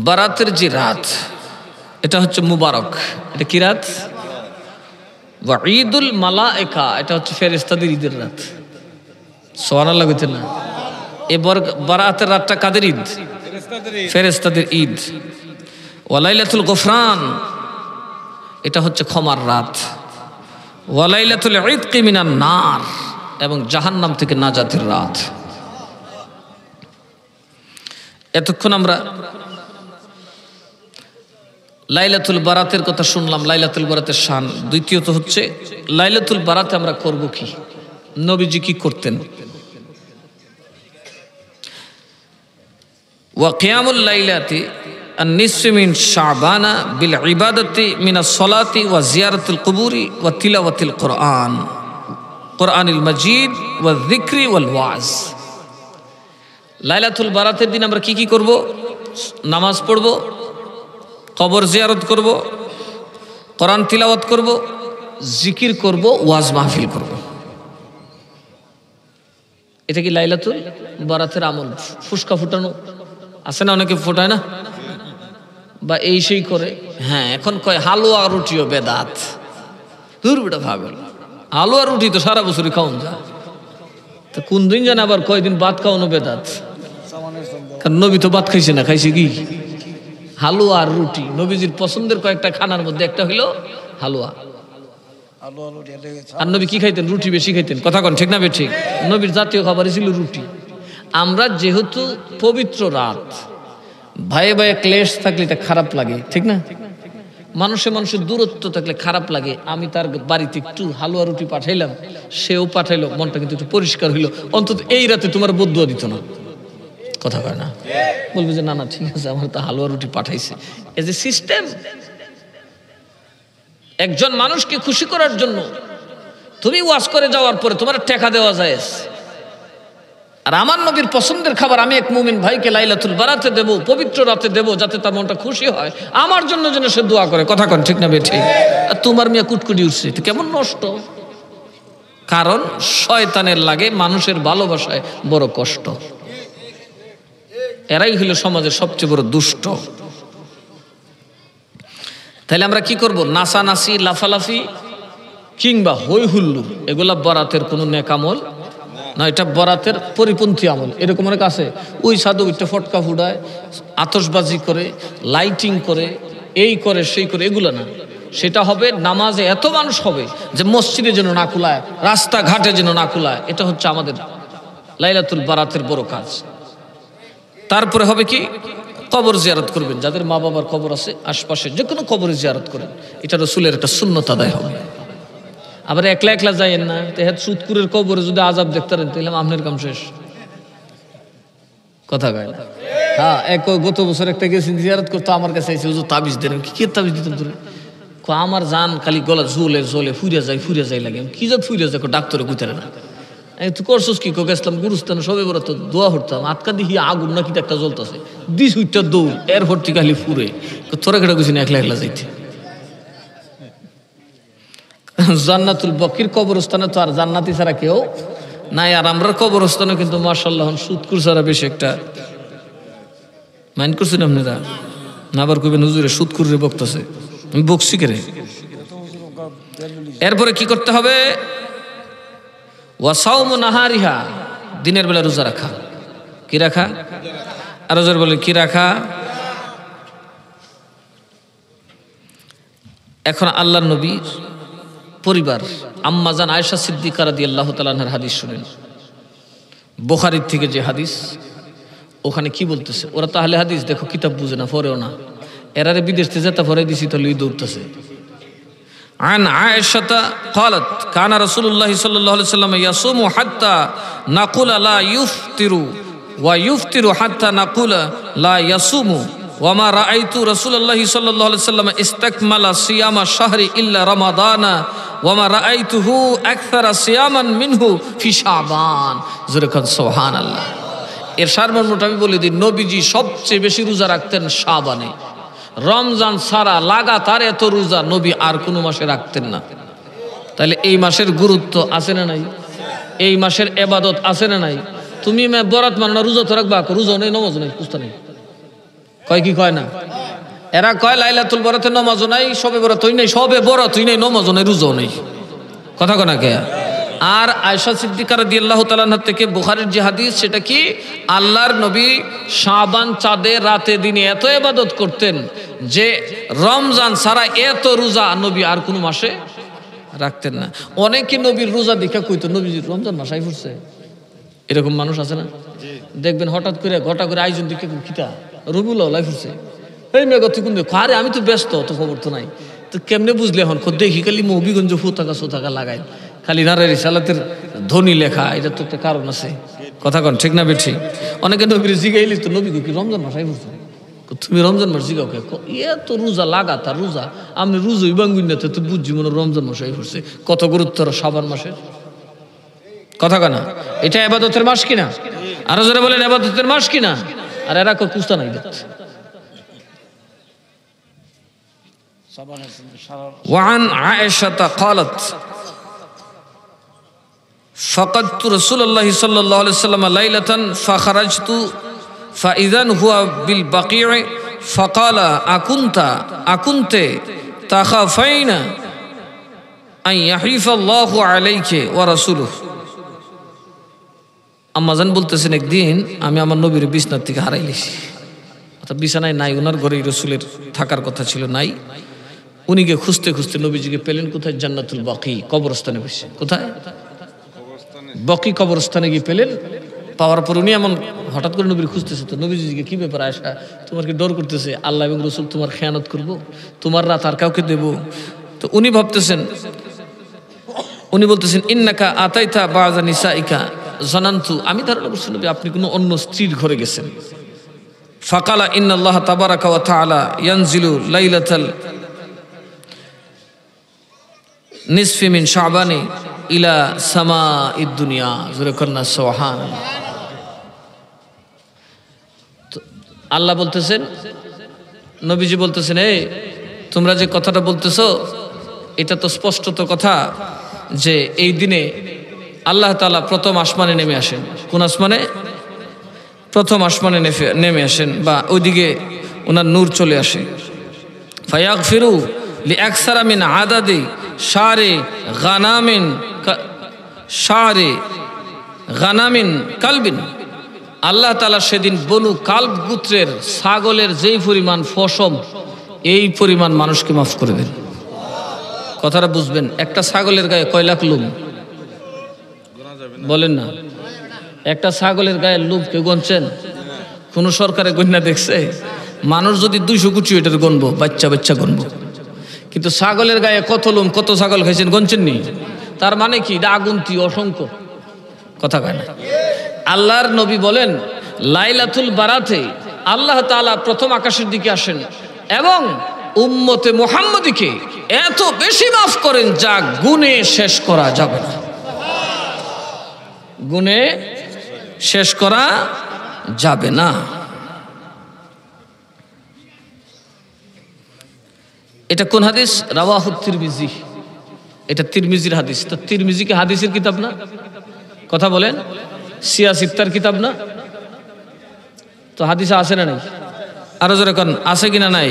বারাতের যে রাত, এটা হচ্ছে মুবারক। এটা কি রাত? ওয়া ঈদুল মালায়েকা, এটা হচ্ছে ফেরেশতাদের ঈদের রাত। সুবহানাল্লাহ কইতেন না? এই বারাতের রাতটা কাদের ঈদ? ফেরেশতাদের ঈদ। ওয়া লাইলাতুল গফরান, এটা হচ্ছে ক্ষমার রাত। ওয়া লাইলাতুল ইতকি মিনান নার, এবং জাহান্নাম থেকে নাজাতের রাত। এতক্ষণ আমরা লাইলাতুল বারাতের কথা শুনলাম, লাইলাতুল বারাতের শান। দ্বিতীয়ত হচ্ছে লাইলাতুল বারাতে আমরা করব কি, নবীজি কি করতেন। ওয়া কিয়ামুল লাইলাতি আন-নিসফি মিন শাবানা বিল ইবাদাতি মিনাস সালাতি ওয়া জিয়ারাতুল কুবুরি ওয়া তিলাওয়াতিল কুরআন, কুরআনিল মাজিদ ওয়া যিকরি ওয়াল ওয়াজ। লাইলাতুল বারাতের দিন আমরা কি কি করব? নামাজ পড়ব, কবর জিয়ারত করব, কোরআন তিলাওয়াত করব, জিকির করব, ওয়াজ মাহফিল করব। এটা কি লাইলাতুল বারাতের আমল? ফুসকা ফুটানো আছে না, অনেকে ফুটায় না, বা এই সেই করে। হ্যাঁ, এখন কয় হালুয়া রুটিও বেদাত। দূর বেটা পাগল, হালুয়া রুটি তো সারা বছরই খাওয়ান যায়, তো কোন দিন জানে আবার কয়দিন ভাত খাওয়ানো বেদাত। কারণ নবী তো ভাত খাইছে না, খাইছে কি? হালুয়া আর রুটি। নবীজির পছন্দের কয়েকটা খানার মধ্যে একটা হইল হালুয়া। আর নবী কি খাইতেন? রুটি বেশি খাইতেন। কথা কন ঠিক না বে ঠিক? নবীর জাতীয় খাবারই ছিল রুটি। আমরা যেহেতু পবিত্র রাত, ভাইয়ে ভাইয়ে ক্লেশ থাকলে এটা খারাপ লাগে, ঠিক না? মানুষের দূরত্ব থাকলে খারাপ লাগে। আমি তার বাড়িতে একটু হালুয়া রুটি পাঠাইলাম, সেও পাঠাইলো, মনটা কিন্তু একটু পরিষ্কার হইলো। অন্তত এই রাতে তোমার বদুয়া দিত না। কথা কয় না? বলবে যে না না ঠিক আছে, আমার তো হালুয়া রুটি পাঠাইছে। এজ এ সিস্টেম, একজন মানুষকে খুশি করার জন্য তুমি ওয়াজ করে যাওয়ার পরে তোমার টাকা দেওয়া যায়। আর আমার নবীর পছন্দের খাবার আমি এক মুমিন ভাইকে লাইলাতুল বারাতে দেব, পবিত্র রাতে দেব, যাতে তার মনটা খুশি হয়, আমার জন্য যেন সে দোয়া করে। কথা কন ঠিক না বে ঠিক? আর তোমার মিয়া কুটকুটি উঠছে, এটা কেমন নষ্ট। কারণ শয়তানের লাগে মানুষের ভালোবাসায় বড় কষ্ট। এরাই হলো সমাজের সবচেয়ে বড় দুষ্ট। তাহলে আমরা কি করব? নাচানাচি, লাফালাফি কিংবা হই হুল্লু, এগুলা বরাতের কোনো নেকামল না, এটা বরাতের পরিপন্থী আমল। এরকম অনেক আছে, ওই সাধু ওইটা ফটকা ফুটায়, আতশবাজি করে, লাইটিং করে, এই করে সেই করে, এগুলো না। সেটা হবে নামাজে এত মানুষ হবে যে মসজিদে যেন না কুলায়, রাস্তাঘাটে যেন না কুলায়। এটা হচ্ছে আমাদের লাইলাতুল বারাতের বড় কাজ। তারপরে হবে কি? কবর জিয়ারত করবেন। যাদের মা বাবার কবর আছে আশপাশে, যে কোনো কবরে জিয়ারত করেন। এটা রাসূলের একটা সুন্নত আদায় হবে। আবার একলা একলা যাইয়েন না। তেহাত সুদকুরের কবরে যদি আযাব দেখতে পারেন তাহলে আপনার কাম শেষ। কথা কয় না? হ্যাঁ, গত বছর একটা গেছেন জিয়ারত করতে, আমার কাছে এসে হুজুর তাবিজ দেন। কি তাবিজ দিতেন তোরে? আমার জান খালি গলা জ্বলে জ্বলে ফুরিয়া যায় লাগে। কি যা ফুরিয়া যায়? ডাক্তারে কইতারে না। তুই করছস কি? গেছিলাম গুরুস্থানে, সবে বড় তো দোয়া হরতাম, আটকা দেখি আগুন না কি একটা জ্বলতেছে, দিস উইটা দৌড়, এর ভর্তি খালি ফুরে। তোরা কেটে গেছি না একলা একলা যাইতে। জান্নাতুল বকির কবরস্থানে তো আর জান্নাতি ছাড়া কেউ নাই। আর আমরা কবরস্থানে কিন্তু মাশাআল্লাহ সুদকুর ছাড়া বেশি একটা মাইন্ড করছেন আপনারা না? আবার কইবেন হুজুরে সুদকুরে বকতেছে। আমি বকছি কে রে? এরপরে কি করতে হবে? ওয়া সাওমু নাহারিহা, দিনের বেলা রোজা রাখা। কি রাখা? আর রোজার বলে কি রাখা? এখন আল্লাহর নবীর পরিবার আম্মাজান আয়েশা সিদ্দিকা রাদিয়াল্লাহু তাআলা আনহার হাদিস শুনেন, বুখারীর থেকে যে হাদিস, ওখানে কি বলতেছে? ওরা তো আহলে হাদিস, দেখো কিতাব বুঝে না, পড়েও না, এরারে বিদেশ থেকে যেতে পড়াই দিছি তো লুই দৌড়তেছে। عن عائشة قالت كان رسول الله صلى الله عليه وسلم يصوم حتى نقول لا يفطر ويفطر حتى نقول لا يصوم وما رأيت رسول الله صلى الله عليه وسلم استكمل صيام الشهر إلا رمضان وما رأيته أكثر صياما منه في شعبان زركن سبحان الله। এর সারমর্মটা আমি বলে দিই, নবীজি সবচেয়ে বেশি রোজা রাখতেন শাবানে। রমজান ছাড়া লাগাতার এত রোজা নবী আর কোনো মাসে রাখতেন না। তাহলে এই মাসের গুরুত্ব আছে না নাই? এই মাসের ইবাদত আছে না নাই? তুমি বরাত মানো না, রোজা তো রাখবা, রোজা নেই, নমাজ নেই, বুঝতে নেই, কয় কি কয় না? এরা কয় লাইলাতুল বরাতে নমাজও নাই, সবে বরাতই নেই, সবে বরাতই নেই, নমাজও নেই, রোজাও নেই, কথা কয় না কে? আর আয়েশা সিদ্দিকা রাদিয়াল্লাহু তাআলা আনহা থেকে বুখারীর যে হাদিস, সেটা কি? আল্লাহর নবী শাবান চাঁদে রাতে দিনে এত ইবাদত করতেন যে রমজান ছাড়া এত রোজা নবী আর কোনো মাসে রাখতেন না। অনেকে নবীর রোজা দেখা কইতো নবীজির রমজান মাস আই পড়ছে, এরকম মানুষ আছে না? দেখবেন হঠাৎ করে ঘটা করে আয়োজন দিকে কিতা রবিউল আউয়াল পড়ছে, এই মেঘ তুই কোন দেখ, আরে আমি তো ব্যস্ত, তো খবর তো নাই, তো কেমনে বুঝলে? এখন দেখি খালি মহবিগঞ্জ ফুতাকা সোতাকা লাগাই, খালি নারে রিসালাতের ধ্বনি লেখা, এটা তো একটা কারণ আছে, কথা কন ঠিক না বেঠি? অনেকে নবীর জিগাইলি তো নবী কি রমজান মাস আই পড়ছে, তুমি রমজান মাস জিগাও কে? এত রোজা লাগাতার রোজা, আমি রোজই বাঙ্গুই না, তো বুঝছি মনে রমজান মাস আই পড়ছে। কত গুরুত্ব শাবান মাসের, কথা কনা? এটা ইবাদতের মাস কিনা? আরো যারা বলেন ইবাদতের মাস কিনা? আর এরা কো কুস্তা নাই দেখছে। وعن عائشة قالت فقدت رسول الله صلى الله عليه وسلم ليلة فخرجت فإذا هو بالبقيع فقال أكنت تخافين أن يحيف الله عليك ورسوله। আম্মাজান বলতেছেন, একদিন আমি আমার নবীর বিছানার থেকে হারাইলেছি, অর্থাৎ বিছানায় নাই, ওনার ঘরেই রসুলের থাকার কথা ছিল, নাই। উনিকে খুঁজতে খুঁজতে নবীজিকে পেলেন কোথায়? জান্নাতুল বাকি কবরস্থানে বসে। কোথায়? বাকি কবরস্থানে গিয়ে পেলেন। পাওয়ার পর উনি এমন হঠাৎ করে নবীর খুঁজতেছে, তো নবীজিকে কি ব্যাপার আয়েশা, তোমার কি ডর করতেছে? আল্লাহ এবং রসুল তোমার খেয়ানত করবো, তোমার রাত আর কাউকে দেব? তো উনি ভাবতেছেন, উনি বলতেছেন, ইন্নাকা আতাইতা বাযা নিসাইকা জানান্তু, আমি ধারণা করছি নবী আপনি কোনো অন্য স্ত্রীর ঘরে গেছেন। ফাকালা ইন্নাল্লাহ তাবারাকা ওয়া তাআলা ইয়ানজিলু লাইলাতাল নিসফি মিন শাবানি ইলা সামাঈদ দুনিয়া। জোরে কন্না সুবহানাল্লাহ। আল্লাহ বলতেছেন, নবীজি বলতেছেন, এই তোমরা যে কথাটা বলতেছো এটা তো স্পষ্টত কথা যে এই দিনে আল্লাহ তাআলা প্রথম আসমানে নেমে আসেন। কোন আসমানে? প্রথম আসমানে নেমে আসেন, বা ওইদিকে ওনার নূর চলে আসে। ফায়াগফিরু লিআকসারা মিন আদাদি শারে গানামিন কালবিন। আল্লাহ তাআলা সেদিন বনু কালব গোত্রের ছাগলের যেই পরিমাণ ফসম, এই পরিমাণ মানুষকে মাফ করে দেন। কথাটা বুঝবেন, একটা ছাগলের গায়ে কয় লাখ লোম? বলেন না, একটা ছাগলের গায়ের লোম কেউ গণছেন? কোন সরকারে গণনা দেখছে? মানুষ যদি 200 কোটি এটার গণবো, বাচ্চা বাচ্চা গণবো, কিন্তু ছাগলের গায়ে কত লোম, কত ছাগল খাইছেন গণছেন নি? তার মানে কি? এটা আগুন্তি, অসংখ্য, কথা কয় না। আল্লাহর নবী বলেন, লাইলাতুল বারাতে আল্লাহ তাআলা প্রথম আকাশের দিকে আসেন এবং উম্মতে মুহাম্মদীকে এত বেশি মাফ করেন যা গুণে শেষ করা যাবে না, গুণে শেষ করা যাবে না। এটা কোন হাদিস? রাওয়াহু তিরমিজি। এটা তিরমিজির হাদিস। তো তিরমিজি কি হাদিসের কিতাব না? কথা বলেন, সিয়াসিত্তার কিতাব না? তো হাদিসে আছে না নাই? আরো জোরে কোন আছে কিনা নাই?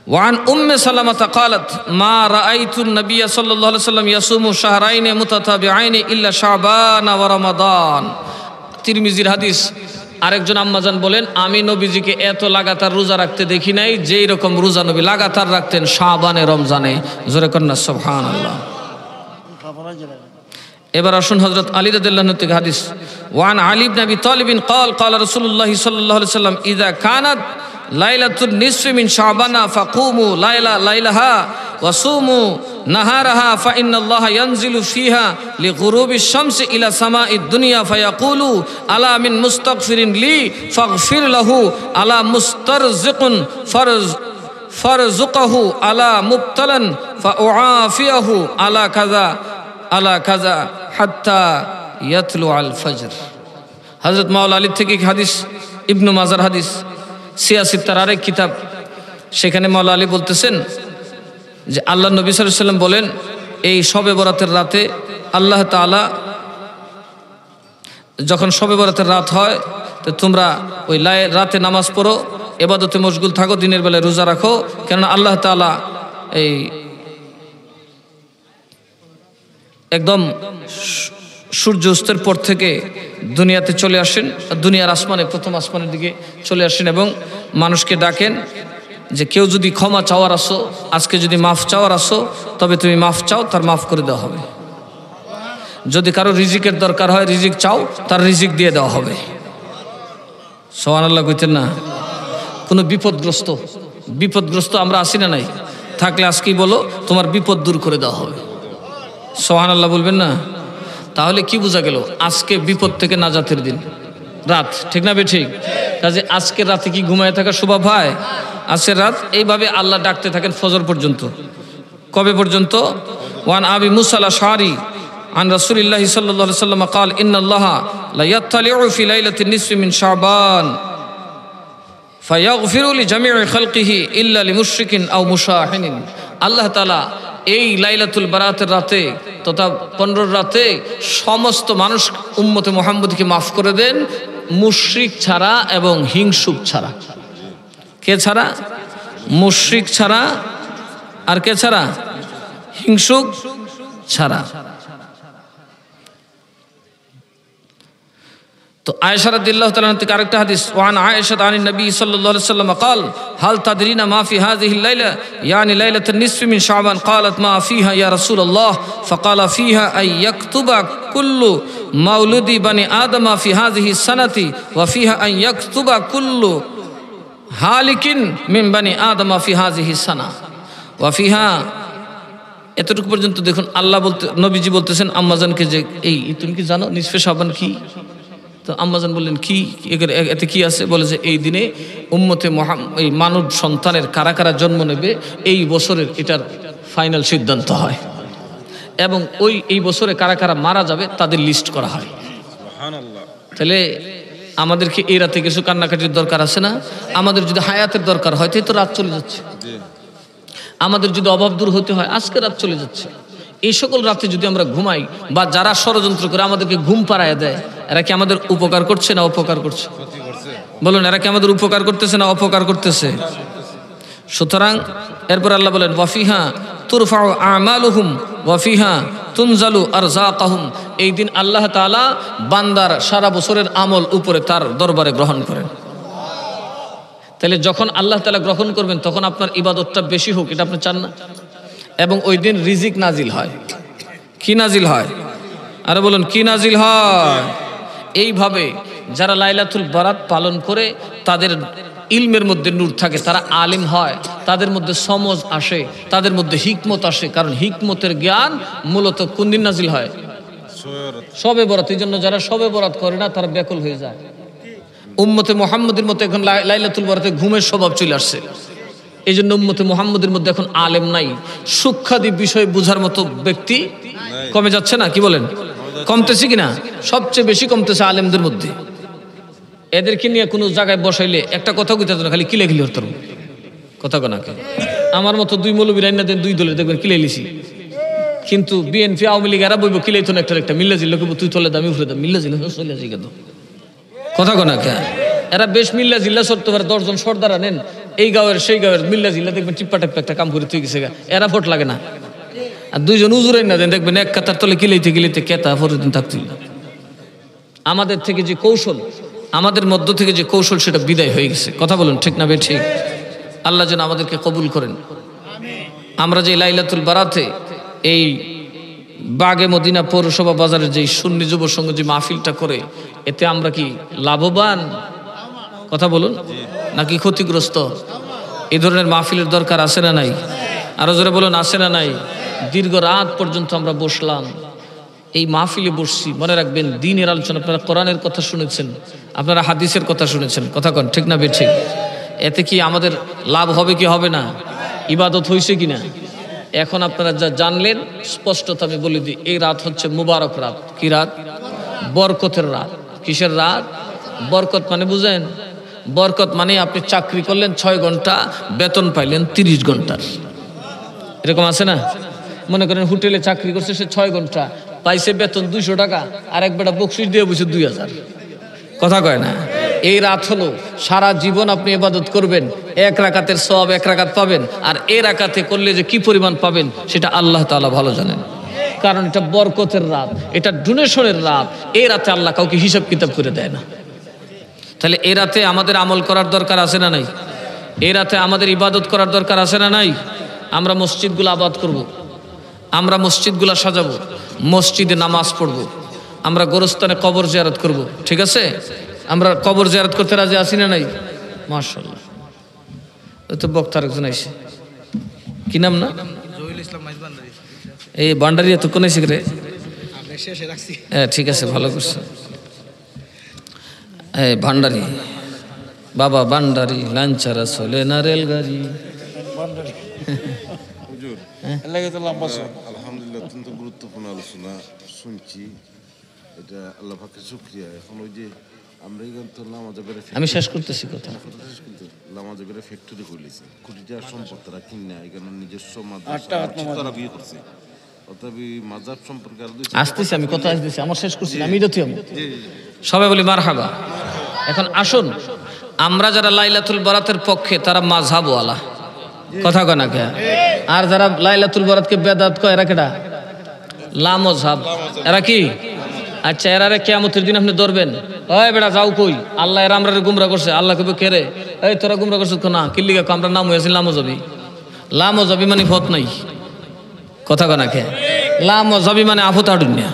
وعن سلمة قالت ما رأيت النبي صلى الله عليه وسلم يصوم شهرين متتابعين إلا شعبان ورمضان। তিরমিজির হাদিস। আরেকজন আম্মাজান বলেন, আমি নবীজিকে এত লাগাতার রোজা রাখতে দেখি নাই যেই রকম রোজা নবী লাগাতার রাখতেন শাবানে রমজানে। জোরে কন্যা সুবহানাল্লাহ। এবার আসুন হযরত আলী রাদিয়াল্লাহু আনহু থেকে হাদিস। ওয়ান আলী ইবনে আবি তালিব قال قال رسول الله صلى الله عليه وسلم اذا كانت ليلة النصف من شعبان فقوموا ليلها وصوموا نهارها فإن الله ينزل فيها لغروب الشمس إلى سماء الدنيا فيقول ألا من مستغفر لي فاغفر له ألا مسترزق فرزقه ألا مبتلا فأعافيه ألا كذا حتى يطلع الفجر। হযরত মাওলা আলী থেকে হাদিস, ইবনু মাজার হাদিস, সিয়াসিত্তার আরেক কিতাব। সেখানে মাওলা আলী বলতেছেন যে আল্লাহ নবী সাল্লাল্লাহু আলাইহি ওয়াসাল্লাম বলেন, এই শবে বরাতের রাতে আল্লাহ তাআলা, যখন শবে বরাতের রাত হয় তো তোমরা ওই রাতে নামাজ পড়ো, ইবাদতে মশগুল থাকো, দিনের বেলায় রোজা রাখো, কেননা আল্লাহ তাআলা এই একদম সূর্য অস্তের পর থেকে দুনিয়াতে চলে আসেন, দুনিয়ার আসমানে প্রথম আসমানের দিকে চলে আসেন এবং মানুষকে ডাকেন যে কেউ যদি ক্ষমা চাওয়ার আসো, আজকে যদি মাফ চাওয়ার আসো, তবে তুমি মাফ চাও, তার মাফ করে দেওয়া হবে। যদি কারো রিজিকের দরকার হয়, রিজিক চাও, তার রিজিক দিয়ে দেওয়া হবে। সুবহানাল্লাহ কইতেন না? কোনো বিপদগ্রস্ত আমরা আসি না নাই? থাকলে আজকেই বলো, তোমার বিপদ দূর করে দেওয়া হবে। সুবহানাল্লাহ বলবেন না? তাহলে কি বোঝা গেল? আজকে বিপদ থেকে নাজাতের দিন, রাত, ঠিক না বে ঠিক? কাজে আজকের রাতে কি ঘুমায় থাকা শোভা ভাই? আজকের রাত এইভাবে আল্লাহ ডাকতে থাকেন ফজর পর্যন্ত। কবে পর্যন্ত? ওয়ান আবি মুসা আল-আশআরী আন রাসূলিল্লাহি সাল্লাল্লাহু আলাইহি ওয়াসাল্লাম قال ان الله لا يطلع في ليله النصف من شعبان فيغفر لجميع خلقه الا لمشرك او مشاحن। আল্লাহ তাআলা এই লাইলাতুল বারাতের রাতে তথা 15 রাতে সমস্ত মানুষ উম্মতে মুহাম্মদকে মাফ করে দেন, মুশরিক ছাড়া এবং হিংসুক ছাড়া। কে ছাড়া? মুশরিক ছাড়া। আর কে ছাড়া? হিংসুক ছাড়া। তো আয়েশা রাদিয়াল্লাহু তাআলা থেকে আরেকটা হাদিস। ওয়ান আয়েশা আনিন নবী সাল্লাল্লাহু আলাইহি ওয়াসাল্লাম قال هل تدرين ما في هذه الليله يعني ليله النصف من شعبان قالت ما فيها يا رسول الله فقال فيها أن يكتب كل مولود بني آدم في هذه السنة وفيها أن يكتب كل هالك من بني آدم في هذه السنة وفيها। এতটুকু পর্যন্ত দেখুন আল্লাহ নবীজি বলতেছেন আম্মাজানকে যে এই তুমি কি জানো নিসফে শাবান কি? তো আম্মাজান বললেন কি, এতে কি আছে? বলে যে এই দিনে উম্মতে এই মানব সন্তানের কারা কারা জন্ম নেবে এই বছরের এটার ফাইনাল সিদ্ধান্ত হয় এবং এই বছরে কারা কারা মারা যাবে তাদের লিস্ট করা হয়। তাহলে আমাদেরকে এই রাতে কিছু কান্নাকাটির দরকার আছে না? আমাদের যদি হায়াতের দরকার হয় তো রাত চলে যাচ্ছে, আমাদের যদি অভাব দূর হতে হয় আজকে রাত চলে যাচ্ছে। এই সকল রাতে যদি আমরা ঘুমাই বা যারা ষড়যন্ত্র করে আমাদেরকে ঘুম পাড়ায় দেয়, এরা কি আমাদের উপকার করছে না অপকার করছে? বলুন, এরা কি আমাদের উপকার করতেছে না অপকার করতেছে? সুতরাং এরপর আল্লাহ বলেন ওয়াফিহা তুরফাউ আমালুহুম ওয়াফিহা তুনজালু আরযাকাহুম। এই দিন আল্লাহ তাআলা বান্দার সারা বছরের আমল উপরে তার দরবারে গ্রহণ করেন। তাহলে যখন আল্লাহ তাআলা গ্রহণ করবেন তখন আপনার ইবাদতটা বেশি হোক, এটা আপনি চান না? এবং ওই দিন রিজিক নাজিল হয়। কি নাজিল হয়? আরে বলুন, কি নাজিল হয়? এইভাবে যারা লাইলাতুল বারাত পালন করে তাদের ইলমের মধ্যে নূর থাকে, তারা আলিম হয়, তাদের মধ্যে সমজ আসে, তাদের মধ্যে হিকমত আসে। কারণ হিকমতের জ্ঞান মূলত কোন দিন নাজিল হয়? শবে বরাত। এই জন্য যারা শবে বরাত করে না তারা ব্যাকুল হয়ে যায়। উম্মতে মুহাম্মদের মতো এখন লাইলাতুল বারাতে ঘুমের স্বভাব চলে আসছে। এই জন্য উম্মতে মুহাম্মদের মধ্যে এখন আলেম নাই, সূক্ষ্মাদি বিষয় বোঝার মতো ব্যক্তি কমে যাচ্ছে না? কি বলেন, কমতেছে কিনা? সবচেয়ে বেশি কমতেছে আলেমদের মধ্যে। এদেরকে নিয়ে কোনো জায়গায় বসাইলে একটা কথা কইতে না, খালি কিলে খিলি হতো কথা কোনাকে। আমার মতো দুই মৌলবী রাইনা দেন, দুই দলের দেখবেন কিলে লিছি, কিন্তু বিএনপি আওয়ামী লীগ এরা বইব কিলেই তো না, একটা মিল্লা জিল্লা তুই তোলে দামি উঠে দাম মিল্লা জিল্লা চলে আসি কেন কথা কোনাকে। এরা বেশ মিল্লা জিল্লা সরতে পারে, 10 জন সর্দার আনেন, এই গাঁয়ের সেই গাঁয়ের মিল্লা জিল্লা দেখবেন টিপ্পা টিপ্পা একটা কাম করে তুই গেছে গা, এরা ভোট লাগে না। আর দুইজন উজুরাই না দেন, দেখবেন এক কাতার তলে কিলাইতে কিলাইতে কেতা পরের থাকতেই না। আমাদের থেকে যে কৌশল, আমাদের মধ্য থেকে যে কৌশল, সেটা বিদায় হয়ে গেছে। কথা বলুন ঠিক না বে ঠিক? আল্লাহ যেন আমাদেরকে কবুল করেন। আমরা যে লাইলাতুল বারাতে এই বাগে মদিনা পৌরসভা বাজারের যে সুন্নি যুব সংঘ যে মাহফিলটা করে, এতে আমরা কি লাভবান? কথা বলুন, নাকি ক্ষতিগ্রস্ত? এই ধরনের মাহফিলের দরকার আছে না নাই? আরো জোরে বলুন, আছে না নাই? দীর্ঘ রাত পর্যন্ত আমরা বসলাম, এই মাহফিলে বসছি। মনে রাখবেন, দ্বীনের আলোচনা, আপনারা কোরআনের কথা শুনেছেন, আপনারা হাদিসের কথা শুনেছেন। কথা কন ঠিক না বেঠিক? এতে কি আমাদের লাভ হবে কি হবে না? ইবাদত হয়েছে কিনা? এখন আপনারা যা জানলেন, স্পষ্টত আমি বলে দিই, এই রাত হচ্ছে মুবারক রাত। কি রাত? বরকতের রাত। কিসের রাত? বরকত মানে বুঝেন? বরকত মানে আপনি চাকরি করলেন 6 ঘন্টা, বেতন পাইলেন 30 ঘন্টার। এরকম আছে না? মনে করেন হোটেলে চাকরি করছে সে 6 ঘন্টা, পাইছে বেতন 200 টাকা, আর এক বেটা বকশিস দিয়ে বসে 2000। কথা কয় না? এই রাত হলো সারা জীবন আপনি ইবাদত করবেন, 1 রাকাতের সওয়াব 1 রাকাত পাবেন, আর এই রাকাতে করলে যে কি পরিমাণ পাবেন সেটা আল্লাহ তাআলা ভালো জানেন। কারণ এটা বরকতের রাত, এটা ডোনেশনের রাত। এই রাতে আল্লাহ কাউকে হিসাব কিতাব করে দেয় না। তাহলে এই রাতে আমাদের আমল করার দরকার আছে না নাই? এই রাতে আমাদের ইবাদত করার দরকার আছে না নাই? আমরা মসজিদগুলো আবাদ করব, আমরা মসজিদগুলো সাজাবো, মসজিদে নামাজ পড়ব, আমরা গোরস্থানে কবর জিয়ারত করব। ঠিক আছে? আমরা কবর জিয়ারত করতে রাজি আছি না নাই? মাশাআল্লাহ। ওই তো বক্তার একজন আইছে, কি নাম না? এই ভান্ডারি এত কোন আইছে রে? হ্যাঁ ঠিক আছে, ভালো করছে। এই ভান্ডারি বাবা, ভান্ডারি লাঞ্চারা চলে না রেলগাড়ি। আলহামদুলিল্লাহ, অত্যন্ত গুরুত্বপূর্ণ আলোচনা শুনছি, এটা আল্লাহ পাকের শুকরিয়া। এখন ওই যে আমরা কিন্তু লামাজাবের, আমি শেষ করতেছি কথা, লামাজাবের ফ্যাক্টরি খুলেছে, কোটি টাকার সম্পদ তারা কিনে এখানে নিজস্ব মাদ্রাসা বিয়ে করছে। অতএব মাযহাব সম্পর্কে আসতেছি আমি, কথা আসতেছি, আমার শেষ করছি আমি তো সবাই বলি মারহাবা। এখন আসুন, আমরা যারা লাইলাতুল বারাতের পক্ষে তারা মাযহাব ওয়ালা। কথা কয় না কে? আর যারা লাইলাতুল বারাতকে বেদাত কয়, এরা কেডা? লামযহাব। এরা কি? আচ্ছা, এরারে কিয়ামতের দিন আপনি ধরবেন, ওই বেটা যাও কই, আল্লাহ এরা আমরা গুমরা করছে। আল্লাহ কইবে কে রে? এই তোরা গুমরা করছিস না, কিল্লিগা আমরা নাম হয়েছি লামযহাবি। লামযহাবি মানে ফত নাই। কথা কয় না কে? লামযহাবি মানে আফত আডুনিয়া,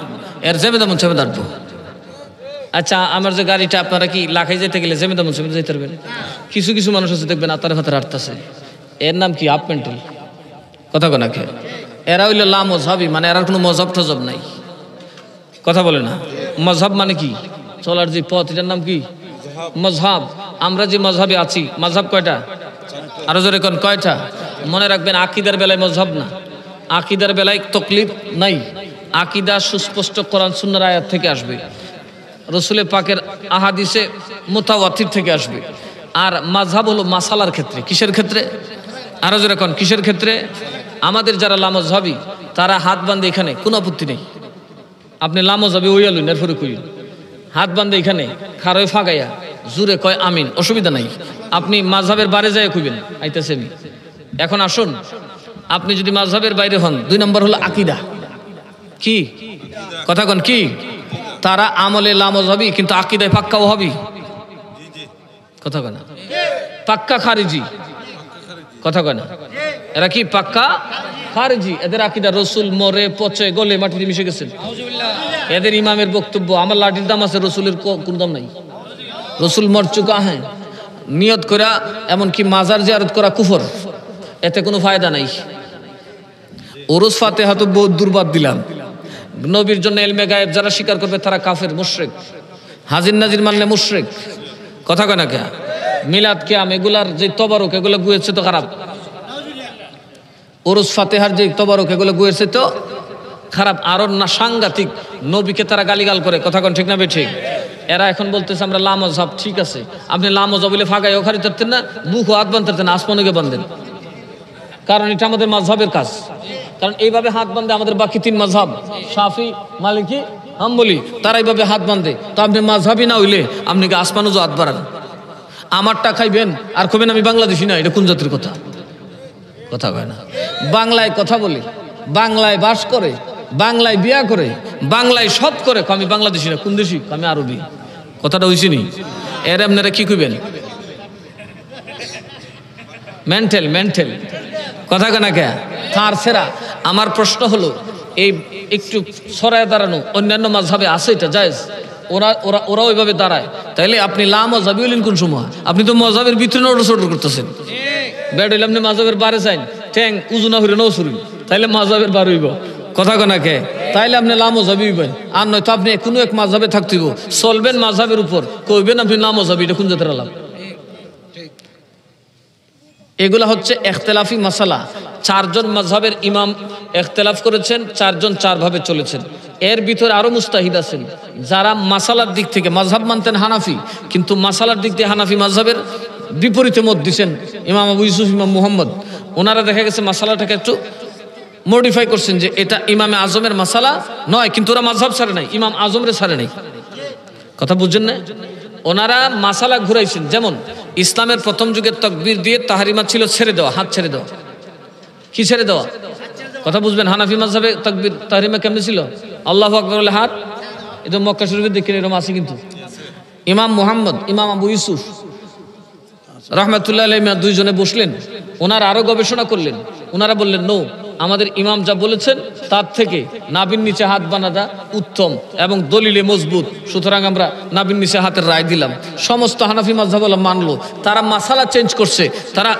এর জেবেদা মন সেবে দাঁড়বো। আচ্ছা, আমার যে গাড়িটা, আপনারা কি লাখাই যেতে গেলে জেবেদা মন সেবে যেতে পারবেন? কিছু কিছু মানুষ আছে দেখবেন আতারে ফাতারে হাঁটতেছে, এর নাম কি? হাফ প্যান্টেল। কথা কয় না কে? এরা হইলো লামযহাবি, মানে এরার কোনো মযহাব টযহাব নাই। কথা বলে না? মযহাব মানে কি? চলার যে পথ, এটার নাম কি? মযহাব। আমরা যে মযহাবে আছি, মযহাব কয়টা? আরো জোরে কোন কয়টা? মনে রাখবেন, আকীদার বেলায় মযহাব না, আকীদার বেলায় তাকলিদ নাই। আকীদা সুস্পষ্ট কোরআন সুন্নাহর আয়াত থেকে আসবে, রাসূলের পাকের আহাদিসে মুতাওয়াতির থেকে আসবে। আর মাযহাব হলো মাসালার ক্ষেত্রে। কিসের ক্ষেত্রে? আরো জোরে কোন কিসের ক্ষেত্রে? আমাদের যারা লামযহাবি তারা হাত বাঁধে, এখানে কোনো আপত্তি নেই। আপনি লামযহাবি ওইয়া লইন, এরপরে কই হাত বাঁধে এখানে খারয় ফাগাইয়া জুরে কয় আমিন, অসুবিধা নাই। আপনি মাযহাবের বাইরে যায় কইবেন আইতেছে আমি। এখন আসুন, আপনি যদি মাযহাবের বাইরে হন, 2 নম্বর হলো আকীদা। কি? কথা কন কি? তারা আমলে লামযহাবি কিন্তু আকীদায় পাক্কা ওয়াহাবি। কথা কয় না? পাক্কা খারিজি। কথা কয় না? এরা কি পাক্কা খারিজি। এদের আকীদা রাসূল মরে পচে গলে মাটিতে মিশে গেছেন। এদের ইমামের বক্তব্য, আমার লাঠির দাম আছে, রাসূলের কোন দাম নাই। রাসূল মর চুকা হ্যাঁ, নিয়ত করা এমনকি মাজার জিয়ারত করা কুফর, এতে কোনো ফায়দা নাই। উরুস ফাতিহা তো বহুত দুর্বাদ দিলাম। নবীর জন্য ইলমে গায়েব যারা স্বীকার করবে তারা কাফের, মুশরিক। হাজির নাজির মানলে মুশরিক। কথা কয় না কে? মিলাদ কিয়াম এগুলার যে তবারক, এগুলো গুয়েছে তো খারাপ। উরুস ফাতিহার যে তবারক, এগুলো গুয়েছে তো খারাপ। আরো না সাংঘাতিক, নবীকে তারা গালিগাল করে। কথা কন ঠিক না বেঠিক? এরা এখন বলতেছে আমরা লামযহাব। ঠিক আছে, আপনি লামযহাব বলে ফাগাই ওখানে ধরতেন না, বুকও হাত বাঁধতেন না, আসমানুকে বাঁধেন। কারণ এটা আমাদের মাযহাবের কাজ। কারণ এইভাবে হাত বাঁধে আমাদের বাকি 3 মাযহাব, শাফি, মালিকি, হাম্বলি, তারা এইভাবে হাত বাঁধে। তো আপনি মাযহাবি না হইলে আপনি কি আসমানুজও হাত বাড়ান? আমারটা খাইবেন আর কবেন আমি বাংলাদেশি না, এটা কোন জাতির কথা? কথা কয় না। বাংলায় কথা বলে, বাংলায় বাস করে, বাংলায় বিয়া করে, বাংলায় সব করে, আমি বাংলাদেশি না। কোন দেশি? আমি আরবি। কথাটা হয়েছি নি? এর আপনারা কি কইবেন? মেন্টাল মেন্টাল কথা কেনা কে তার সেরা। আমার প্রশ্ন হলো, এই একটু সরায় দাঁড়ানো অন্যান্য মাযহাবে আছে, এটা জায়েজ? ওরা ওইভাবে দাঁড়ায়, তাইলে আপনি লা মাযহাবি হলেন কোন সময়? আপনি তো মাযহাবের ভিতরে নড়ছড় করতেছেন। বেড হইলে আপনি মাযহাবের বারে চাইন, ঠ্যাং উজু না হইলে নসুরি, তাইলে মাযহাবের বার হইব। কথা কেনা কে তাইলে আপনি লা মাযহাবি হইবেন, আর নয়তো আপনি কোনো এক মাযহাবে থাকতে হইব। চলবেন মাযহাবের উপর, কইবেন আপনি লা মাযহাবি, এটা কোন জাতের আলাপ? এগুলা হচ্ছে ইখতিলাফি মাসালা। 4 জন মাযহাবের ইমাম ইখতিলাফ করেছেন, 4 জন 4 ভাবে চলেছেন। এর ভিতরে আরো মুস্তাহিদ আছেন যারা মাসালার দিক থেকে মাযহাব মানতেন হানাফি, কিন্তু মাসালার দিক দিয়ে হানাফি মাযহাবের বিপরীতে মত দিছেন। ইমাম আবু ইউসুফ, ইমাম মুহাম্মদ, ওনারা দেখা গেছে মাসালাটাকে একটু মডিফাই করছেন যে এটা ইমামে আজমের মাসালা নয়, কিন্তু ওরা মাযহাব ছাড়ে নাই, ইমাম আজমরে ছাড়ে নাই। কথা বুঝছেন না? ওনারা মাসালা ঘুরাইছেন। যেমন ইসলামের প্রথম যুগের তাকবীর দিয়ে তাহরিমা ছিল ছেড়ে দেওয়া, হাত ছেড়ে দেওয়া। কি ছেড়ে দেওয়া? কথা বুঝবেন। হানাফি মাযহাবে তাকবীর তাহরিমা কেমনে ছিল? আল্লাহু আকবার বলে হাত, এটা মক্কা শরীফে দেখেন এরকম আছে। কিন্তু ইমাম মুহাম্মদ, ইমাম আবু ইউসুফ রাহমাতুল্লাহ আলাইহি দুইজনে বসলেন, ওনারা আরো গবেষণা করলেন। ওনারা বললেন নো, আমাদের ইমাম যা বলেছেন তার থেকে নাভির নিচে হাত বানাটা উত্তম এবং দলিলে মজবুত, সুতরাং আমরা নাভির নিচে হাতের রায় দিলাম। সমস্ত হানাফি মাযহাবওয়ালা মানলো। তারা মাসালা চেঞ্জ করছে, তারা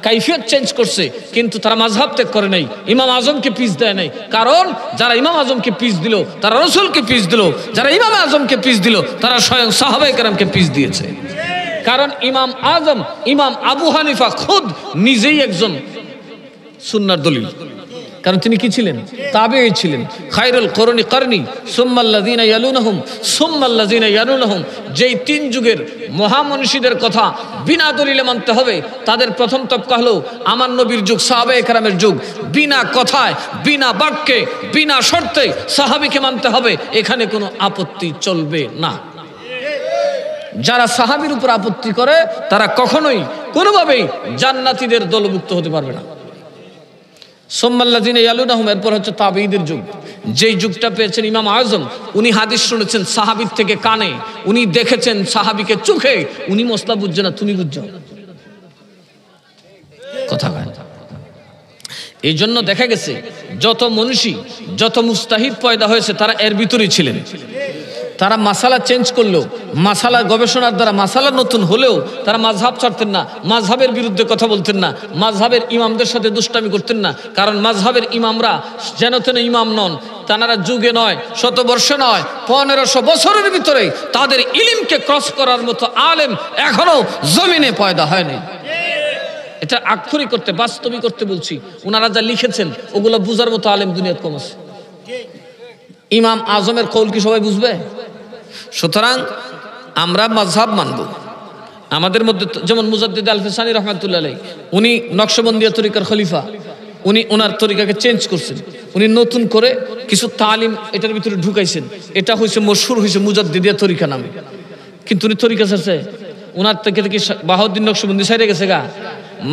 কাইফিয়ত চেঞ্জ করছে, কিন্তু তারা মাযহাব ত্যাগ করে নাই, ইমাম আজমকে পিস দেয় নাই। কারণ যারা ইমাম আজমকে পিস দিল তারা রাসূলকে পিস দিল, যারা ইমাম আজমকে পিস দিল তারা স্বয়ং সাহাবায়ে কেরামকে পিস দিয়েছে। কারণ ইমাম আজম, ইমাম আবু হানিফা খুদ নিজেই একজন সুন্নাহর দলিল। কারণ তিনি কি ছিলেন? তাবেঈ ছিলেন। খায়রুল কুরুনি করনি সুম্মাল্লাযিনা ইয়ালুনহুম সুম্মাল্লাযিনা ইয়ালুনহুম। যেই 3 যুগের মহামনীষীদের কথা বিনা দলিলে মানতে হবে, তাদের প্রথম তবকা হলো আমার নবীর যুগ, সাহাবায়ে কেরামের যুগ। বিনা কথায়, বিনা বাক্যে, বিনা শর্তে সাহাবীকে মানতে হবে, এখানে কোনো আপত্তি চলবে না। যারা সাহাবীর উপর আপত্তি করে তারা কখনোই কোনোভাবেই জান্নাতীদের দলভুক্ত হতে পারবে না। সুম্মাল্লাযিনা ইয়ালুনহুম, এরপর হচ্ছে তাবেঈদের যুগ। যেই যুগটা পেয়েছেন ইমাম আজম, উনি হাদিস শুনেছেন সাহাবীর থেকে কানে, উনি দেখেছেন সাহাবীকে চোখে, উনি মসলা বুঝছে না, তুমি বুঝছো। কথা কয়। এই জন্য দেখা গেছে যত মনীষী, যত মুস্তাহিদ পয়দা হয়েছে তারা এর ভিতরেই ছিলেন। তারা মাসালা চেঞ্জ করলেও, মাসালা গবেষণার দ্বারা মাসালা নতুন হলেও তারা মাযহাব ছাড়তেন না, মাযহাবের বিরুদ্ধে কথা বলতেন না, মাযহাবের ইমামদের সাথে দুষ্টামি করতেন না। কারণ মাযহাবের ইমামরা যেন তেন ইমাম নন, তারা যুগে নয়, শতবর্ষে নয়, 1500 বছরের ভিতরে তাদের ইলমকে ক্রস করার মতো আলেম এখনো জমিনে পয়দা হয়নি। এটা আক্ষরিক করতে, বাস্তবিক করতে বলছি। ওনারা যা লিখেছেন ওগুলো বুঝার মতো আলেম দুনিয়াতে কম আছে। ইমাম আজমের কৌল কি সবাই বুঝবে? সুতরাং আমরা মাযহাব মানব। আমাদের মধ্যে যেমন মুজাদ্দিদ আল ফিসানি রাহমাতুল্লাহ আলাইহি, উনি নকশবন্দিয়া তরিকার খলিফা, উনি ওনার তরিকাকে চেঞ্জ করছেন। উনি নতুন করে কিছু তালিম এটার ভিতরে ঢুকাইছেন। এটা হয়েছে মশহুর হয়েছে মুজাদ্দিদিয়া তরিকা নামে। কিন্তু উনি তরিকা ছাড়ছে, ওনার থেকে বাহাউদ্দিন নকশবন্দি ছাইরে গেছে গা।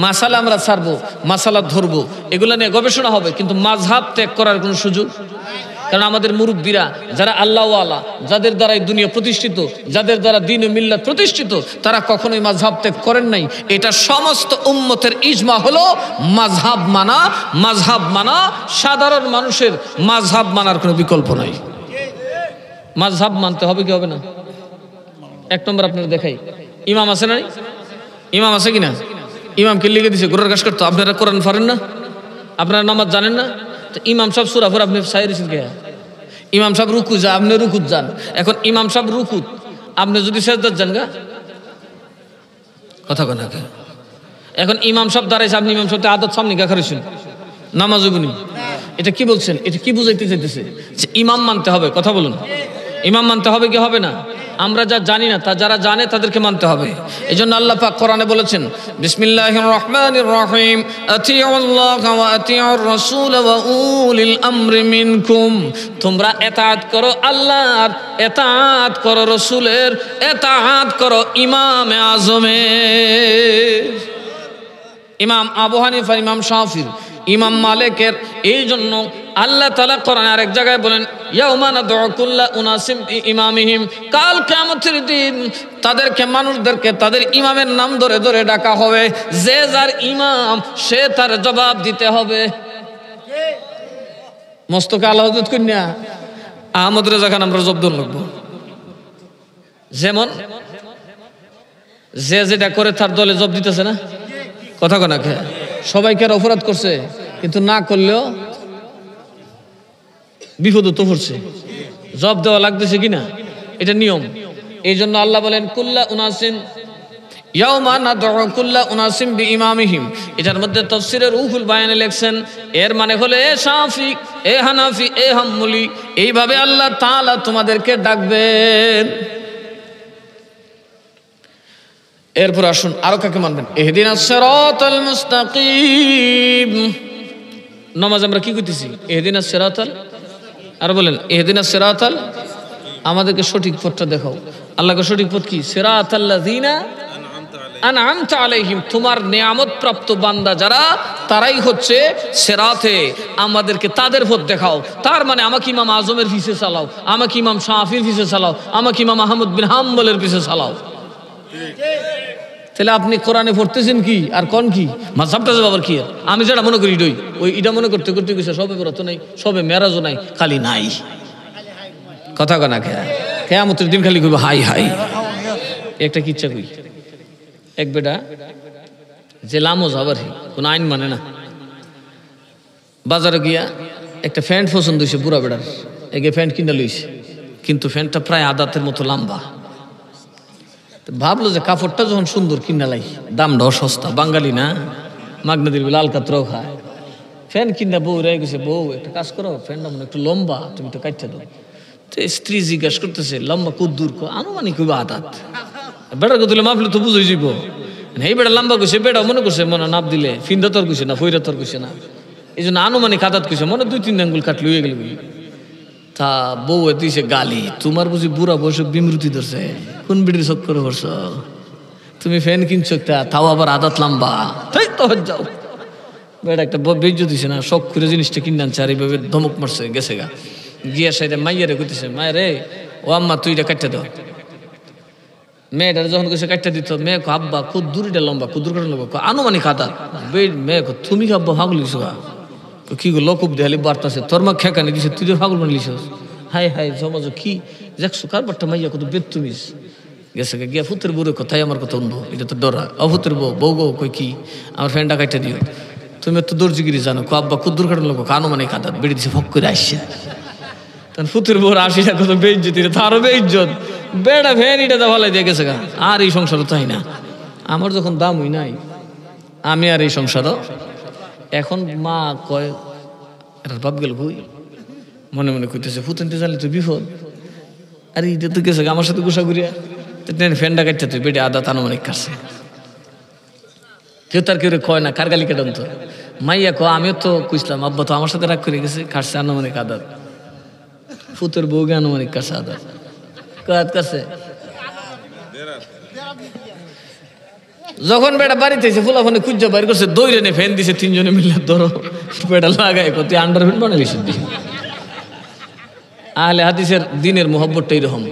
মাসালা আমরা ছাড়বো, মাসালা ধরবো, এগুলা নিয়ে গবেষণা হবে, কিন্তু মাযহাব ত্যাগ করার কোনো সুযোগ। কারণ আমাদের মুরব্বীরা যারা আল্লাহওয়ালা, যাদের দ্বারা এই দুনিয়া প্রতিষ্ঠিত, যাদের দ্বারা দ্বীন ও মিল্লাত প্রতিষ্ঠিত, তারা কখনোই মাযহাব ত্যাগ করেন নাই। এটা সমস্ত উম্মতের ইজমা হলো মাযহাব মানা। মাযহাব মানা সাধারণ মানুষের মাযহাব মানার কোনো বিকল্প নাই। মাযহাব মানতে হবে কি হবে না? 1 নম্বর আপনারা দেখাই, ইমাম আছে না? ইমাম আছে কিনা? ইমামকে লিখে দিছে গোড়ার ঘাস করতো। আপনারা কোরআন পারেন না? আপনারা নামাজ জানেন না? তো ইমাম সাহেব সূরা পড়ে আপনি সাইরেছেন কে? ইমাম সাহেব রুকু যা, আপনি রুকুত যান। এখন ইমাম সাহেব রুকুত, আপনি যদি সেজদাত যান গা, কথা কয় না কে? এখন ইমাম সাহেব দাঁড়াইছে, আপনি ইমাম সাহেব আদত সামনে গা খারেছেন, নামাজ হইবনি। এটা কি বলছেন? এটা কি বুঝাইতে চাইতেছে? যে ইমাম মানতে হবে। কথা বলুন, ইমাম মানতে হবে কি হবে না? আমরা যা জানি না তা যারা জানে তাদেরকে মানতে হবে। এই জন্য আল্লাহ পাক কোরআনে বলেছেন, বিসমিল্লাহির রহমানির রহিম, আতিউল্লাহ ওয়া আতিউর রাসূল ওয়া উলিল আমরি মিনকুম, তোমরা ইতাআত করো আল্লাহর, ইতাআত করো রাসূলের, ইতাআত করো ইমামে আজমের। ইমাম আবু হানিফা, ইমাম শাফিঈ, ইমাম মালিকের। এই জন্য আল্লাহ তাআলা কোরআনে আরেক জায়গায় বলেন, ইয়াউমা নাদউ কুল্লা উনাসিম ইমামিহিম, কাল কিয়ামতের দিন তাদেরকে, মানুষদেরকে তাদের ইমামের নাম ধরে ধরে ডাকা হবে। যে যার ইমাম সে তার জবাব দিতে হবে। মস্তকে আল্লাহ হযরত কন্যা আহমদ রেজা খান আমরা জব্দ লাগবো। যেমন যে যেটা করে তার দলে জব দিতেছে না, কথা কোনা খেয়ে সবাইকে অপরাধ করছে, কিন্তু না করলেও বিপদ তো পড়ছে, জব দেওয়া লাগতেছে কিনা, এটা নিয়ম। এই জন্য আল্লাহ বলেন, কুল্লা উনাসিন ইয়াউমা নাদউ কুল্লা উনাসিম বিইমামিহিম। এটার মধ্যে তাফসীরের রুহুল বায়ানে লেখছেন, এর মানে হলো এ শাফি, এ হানাফি, এ হাম্বলি, এইভাবে আল্লাহ তাআলা তোমাদেরকে ডাকবেন। এরপর আসুন আরো কাকে মানবেন, ইহদিনাস সিরাতাল মুস্তাকিম। নামাজ আমরা কি করতেছি, ইহদিনাস সিরাতাল, আর বলেন ইহদিনাস সিরাতাল, আমাদেরকে সঠিক পথটা দেখাও। আল্লাহকে সঠিক পথ কি, সিরাতাল্লাযিনা আনআমতা আলাইহিম, তোমার নিয়ামত প্রাপ্ত বান্দা যারা, তারাই হচ্ছে সিরাতে, আমাদেরকে তাদের পথ দেখাও। তার মানে আমাকে ইমাম আজমের পিছে চালাও, আমাকে ইমাম শাফির পিছে চালাও, আমাকে ইমাম আহমদ বিন হাম্বলের পিছে চালাও। তাহলে আপনি কোরআনে পড়তেছেন কি আর কোন কি মাযহাবটা আবার কি? আমি যেটা মনে করি ওই এটা মনে করতে করতে গেছে সবে বরাত নাই, সবে মেরাজও নাই, খালি নাই, কথা কনা কিয়ামতের দিন খালি কইব হাই হাই। একটা কিচ্ছা কই, এক বেটা যে লামো যাবার কোন আইন মানে না, বাজারে গিয়া একটা প্যান্ট পছন্দ হয়েছে বুড়া বেড়ার, এগে প্যান্ট কিনা লইছে, কিন্তু প্যান্টটা প্রায় আদাতের মতো লম্বা। ভাবলো যে কাপড়টা যখন সুন্দর কিনা লাই, দামটাও সস্তা, বাঙালি না, মাগনা দিল লাল কাতরাও খায়, ফ্যান কিনা বউ রয়ে গেছে, বউ একটা কাজ করো, ফ্যানটা মনে একটু লম্বা, তুমি তো কাটতে দাও। তো স্ত্রী জিজ্ঞাসা করতেছে লম্বা কুদ্দুর, আনুমানিক আদাত, বেটার কথা মাপলে তো বুঝে যাব। এই বেটা লম্বা কইছে, বেটা মনে করছে মনে নাপ দিলে ফিন্দা তোর কইছে না, ফইরা তোর কইছে না, এই জন্য আনুমানিক আদাত কইছে, মনে 2-3 আঙ্গুল কাটলে হয়ে গেল। তা বউ দিছে গালি, তোমার বুঝি বুড়া বয়সে বিমৃতি ধরছে, কোন বিড়ির চক্করে করছ তুমি, ফ্যান কিনছো তাও আবার আদাত লম্বা, তাই তো যাও। বেটা একটা বেজ্জত দিছে না, শখ করে জিনিসটা কিনে আনছে, আর এইভাবে ধমক মারছে, গেছে গা গিয়া সাইডে মাইয়ারে কইতেছে, মায়েরে ও আম্মা তুই এটা কাটতে দাও। মেয়েটার যখন কইছে কাটতে দিত, মেয়ে কো আব্বা কুদ্দুরিটা লম্বা, কুদ্দুর কাটা লম্বা, আনুমানিক আদাত। মেয়ে কো তুমি আব্বা ভাগল লিছো গা, কি গো লকুব দেখালি বার্তাছে, তোর মা খেকানি দিছে, তুই যে পাগল বানলিস, হাই হাই সমাজ কি দেখছো কারবারটা মাইয়া কত বেতুমিস। গেছে গিয়া ফুতের বউরে কথাই আমার কথা অন্য, এটা তো ডরা, অভূতের বউ, বউ গো কই কি আমার ফ্যানটা কাটতে দিও, তুমি তো দর্জিগিরি জানো, কো আব্বা কুদ্দুর কাটার লোক আনুমানিক আদাত, বেড়ে দিছে ফক করে আসছে। তখন ফুতের বউর আসিটা কত বেইজ্জতি, তারও বেইজ্জত, বেড়া ভ্যান এটা তো ভালো দিয়ে গেছে গা, আর এই সংসার তাই না, আমার যখন দাম হই নাই আমি আর এই সংসারও। এখন মা কয় এটা বাপ গেল বই, মনে মনে কইতেছে ফুতেনতে জানলে তো বিপদ, আরে এটা তো গেছে আমার সাথে গোসা করিয়া, ফ্যানটা কাটতে তুই বেটে আদা আনুমানিক কাটছে। কেউ তার কেউ কয় না, কার গালি কাটন তো, মাইয়া কয় আমিও তো কইসলাম আব্বা তো আমার সাথে রাগ করে গেছে, কাটছে আনুমানিক আদাত, ফুতের বউকে আনুমানিক কাটছে আদাত, কাজ কাছে। যখন বেটা বাড়িতে এসে ফুলাফানে খুঁজা বাইর করছে, দৌড়ে নে ফ্যান দিছে, 3 জনে মিলে ধরো বেটা লাগায় কত আন্ডারপ্যান্ট বানাইছে। আহলে হাদিসের দিনের মোহব্বতটা এরকম,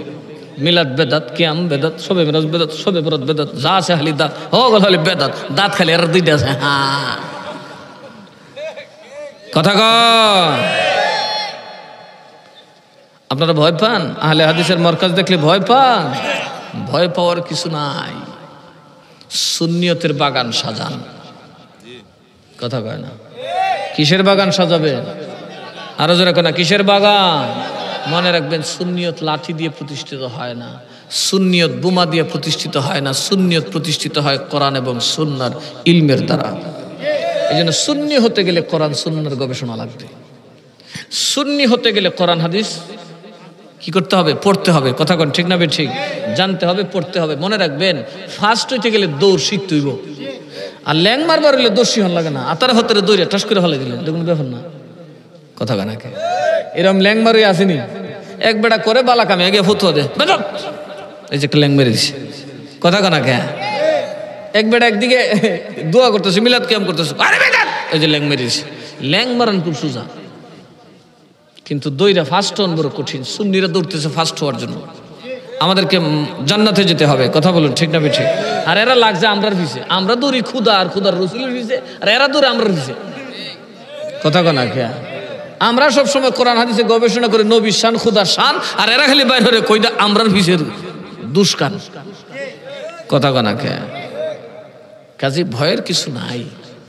মিলাদ বেদাত, কিয়াম বেদাত, সবে মিরাজ বেদাত, সবে বরাত বেদাত, যা আছে খালি দাঁত, হল খালি বেদাত, দাঁত খালি আর 2টা আছে। হ্যাঁ কথা কয়, আপনারা ভয় পান? আহলে হাদিসের মারকাজ দেখলে ভয় পান? ভয় পাওয়ার কিছু নাই, সুন্নিয়তের বাগান সাজান, কথা কয় না, কিসের বাগান সাজাবে, আরো জোরে কয় না, কিসের বাগান? মনে রাখবেন সুন্নিয়ত লাঠি দিয়ে প্রতিষ্ঠিত হয় না, সুন্নিয়ত বোমা দিয়ে প্রতিষ্ঠিত হয় না, সুন্নিয়ত প্রতিষ্ঠিত হয় কোরআন এবং সুন্নাহর ইলমের দ্বারা। এই জন্য সুন্নি হতে গেলে কোরআন সুন্নাহর গবেষণা লাগবে, সুন্নি হতে গেলে কোরআন হাদিস কি করতে হবে? পড়তে হবে। কথা কোন ঠিক না বে ঠিক? জানতে হবে, পড়তে হবে। মনে রাখবেন, ফার্স্ট হইতে গেলে দৌড় শিখতে হইব। আর ল্যাং মারবার হইলে দোষী হন লাগে না, আতারে হতারে দৌড়ে ঠাস করে ফেলে দিলেন, দেখুন ব্যাপার না। কথা কানাকে এরম ল্যাং মারি আসেনি, এক বেটা করে বালা কামে আগে ফতুয়া দে, এই যে একটা ল্যাং মেরে দিছে। কথা কানাকে এক বেটা একদিকে দোয়া করতেছে, মিলাদ কিয়াম করতেছে, আরে বেটা এই যে ল্যাং মেরে দিছে। ল্যাং মারান খুব সোজা, কিন্তু দইরা ফার্স্ট হন বড় কঠিন। সুন্নিরা দৌড়তেছে ফার্স্ট হওয়ার জন্য। আমাদেরকে জান্নাতে যেতে হবে। কথা বলুন ঠিক না ঠিক? আর এরা লাগছে আমরার পিছে, আমরা দৌড়ি খুদা আর খুদার রসুলের পিছে, আর এরা দৌড়ে আমরার পিছে। কথা কনা কে আমরা সবসময় কোরআন হাদিসে গবেষণা করে নবীর শান, খুদার শান, আর এরা খালি বাইরে হরে কইদা আমরার পিছের দুষ্কান। কথা কনা কে কাজে ভয়ের কিছু নাই।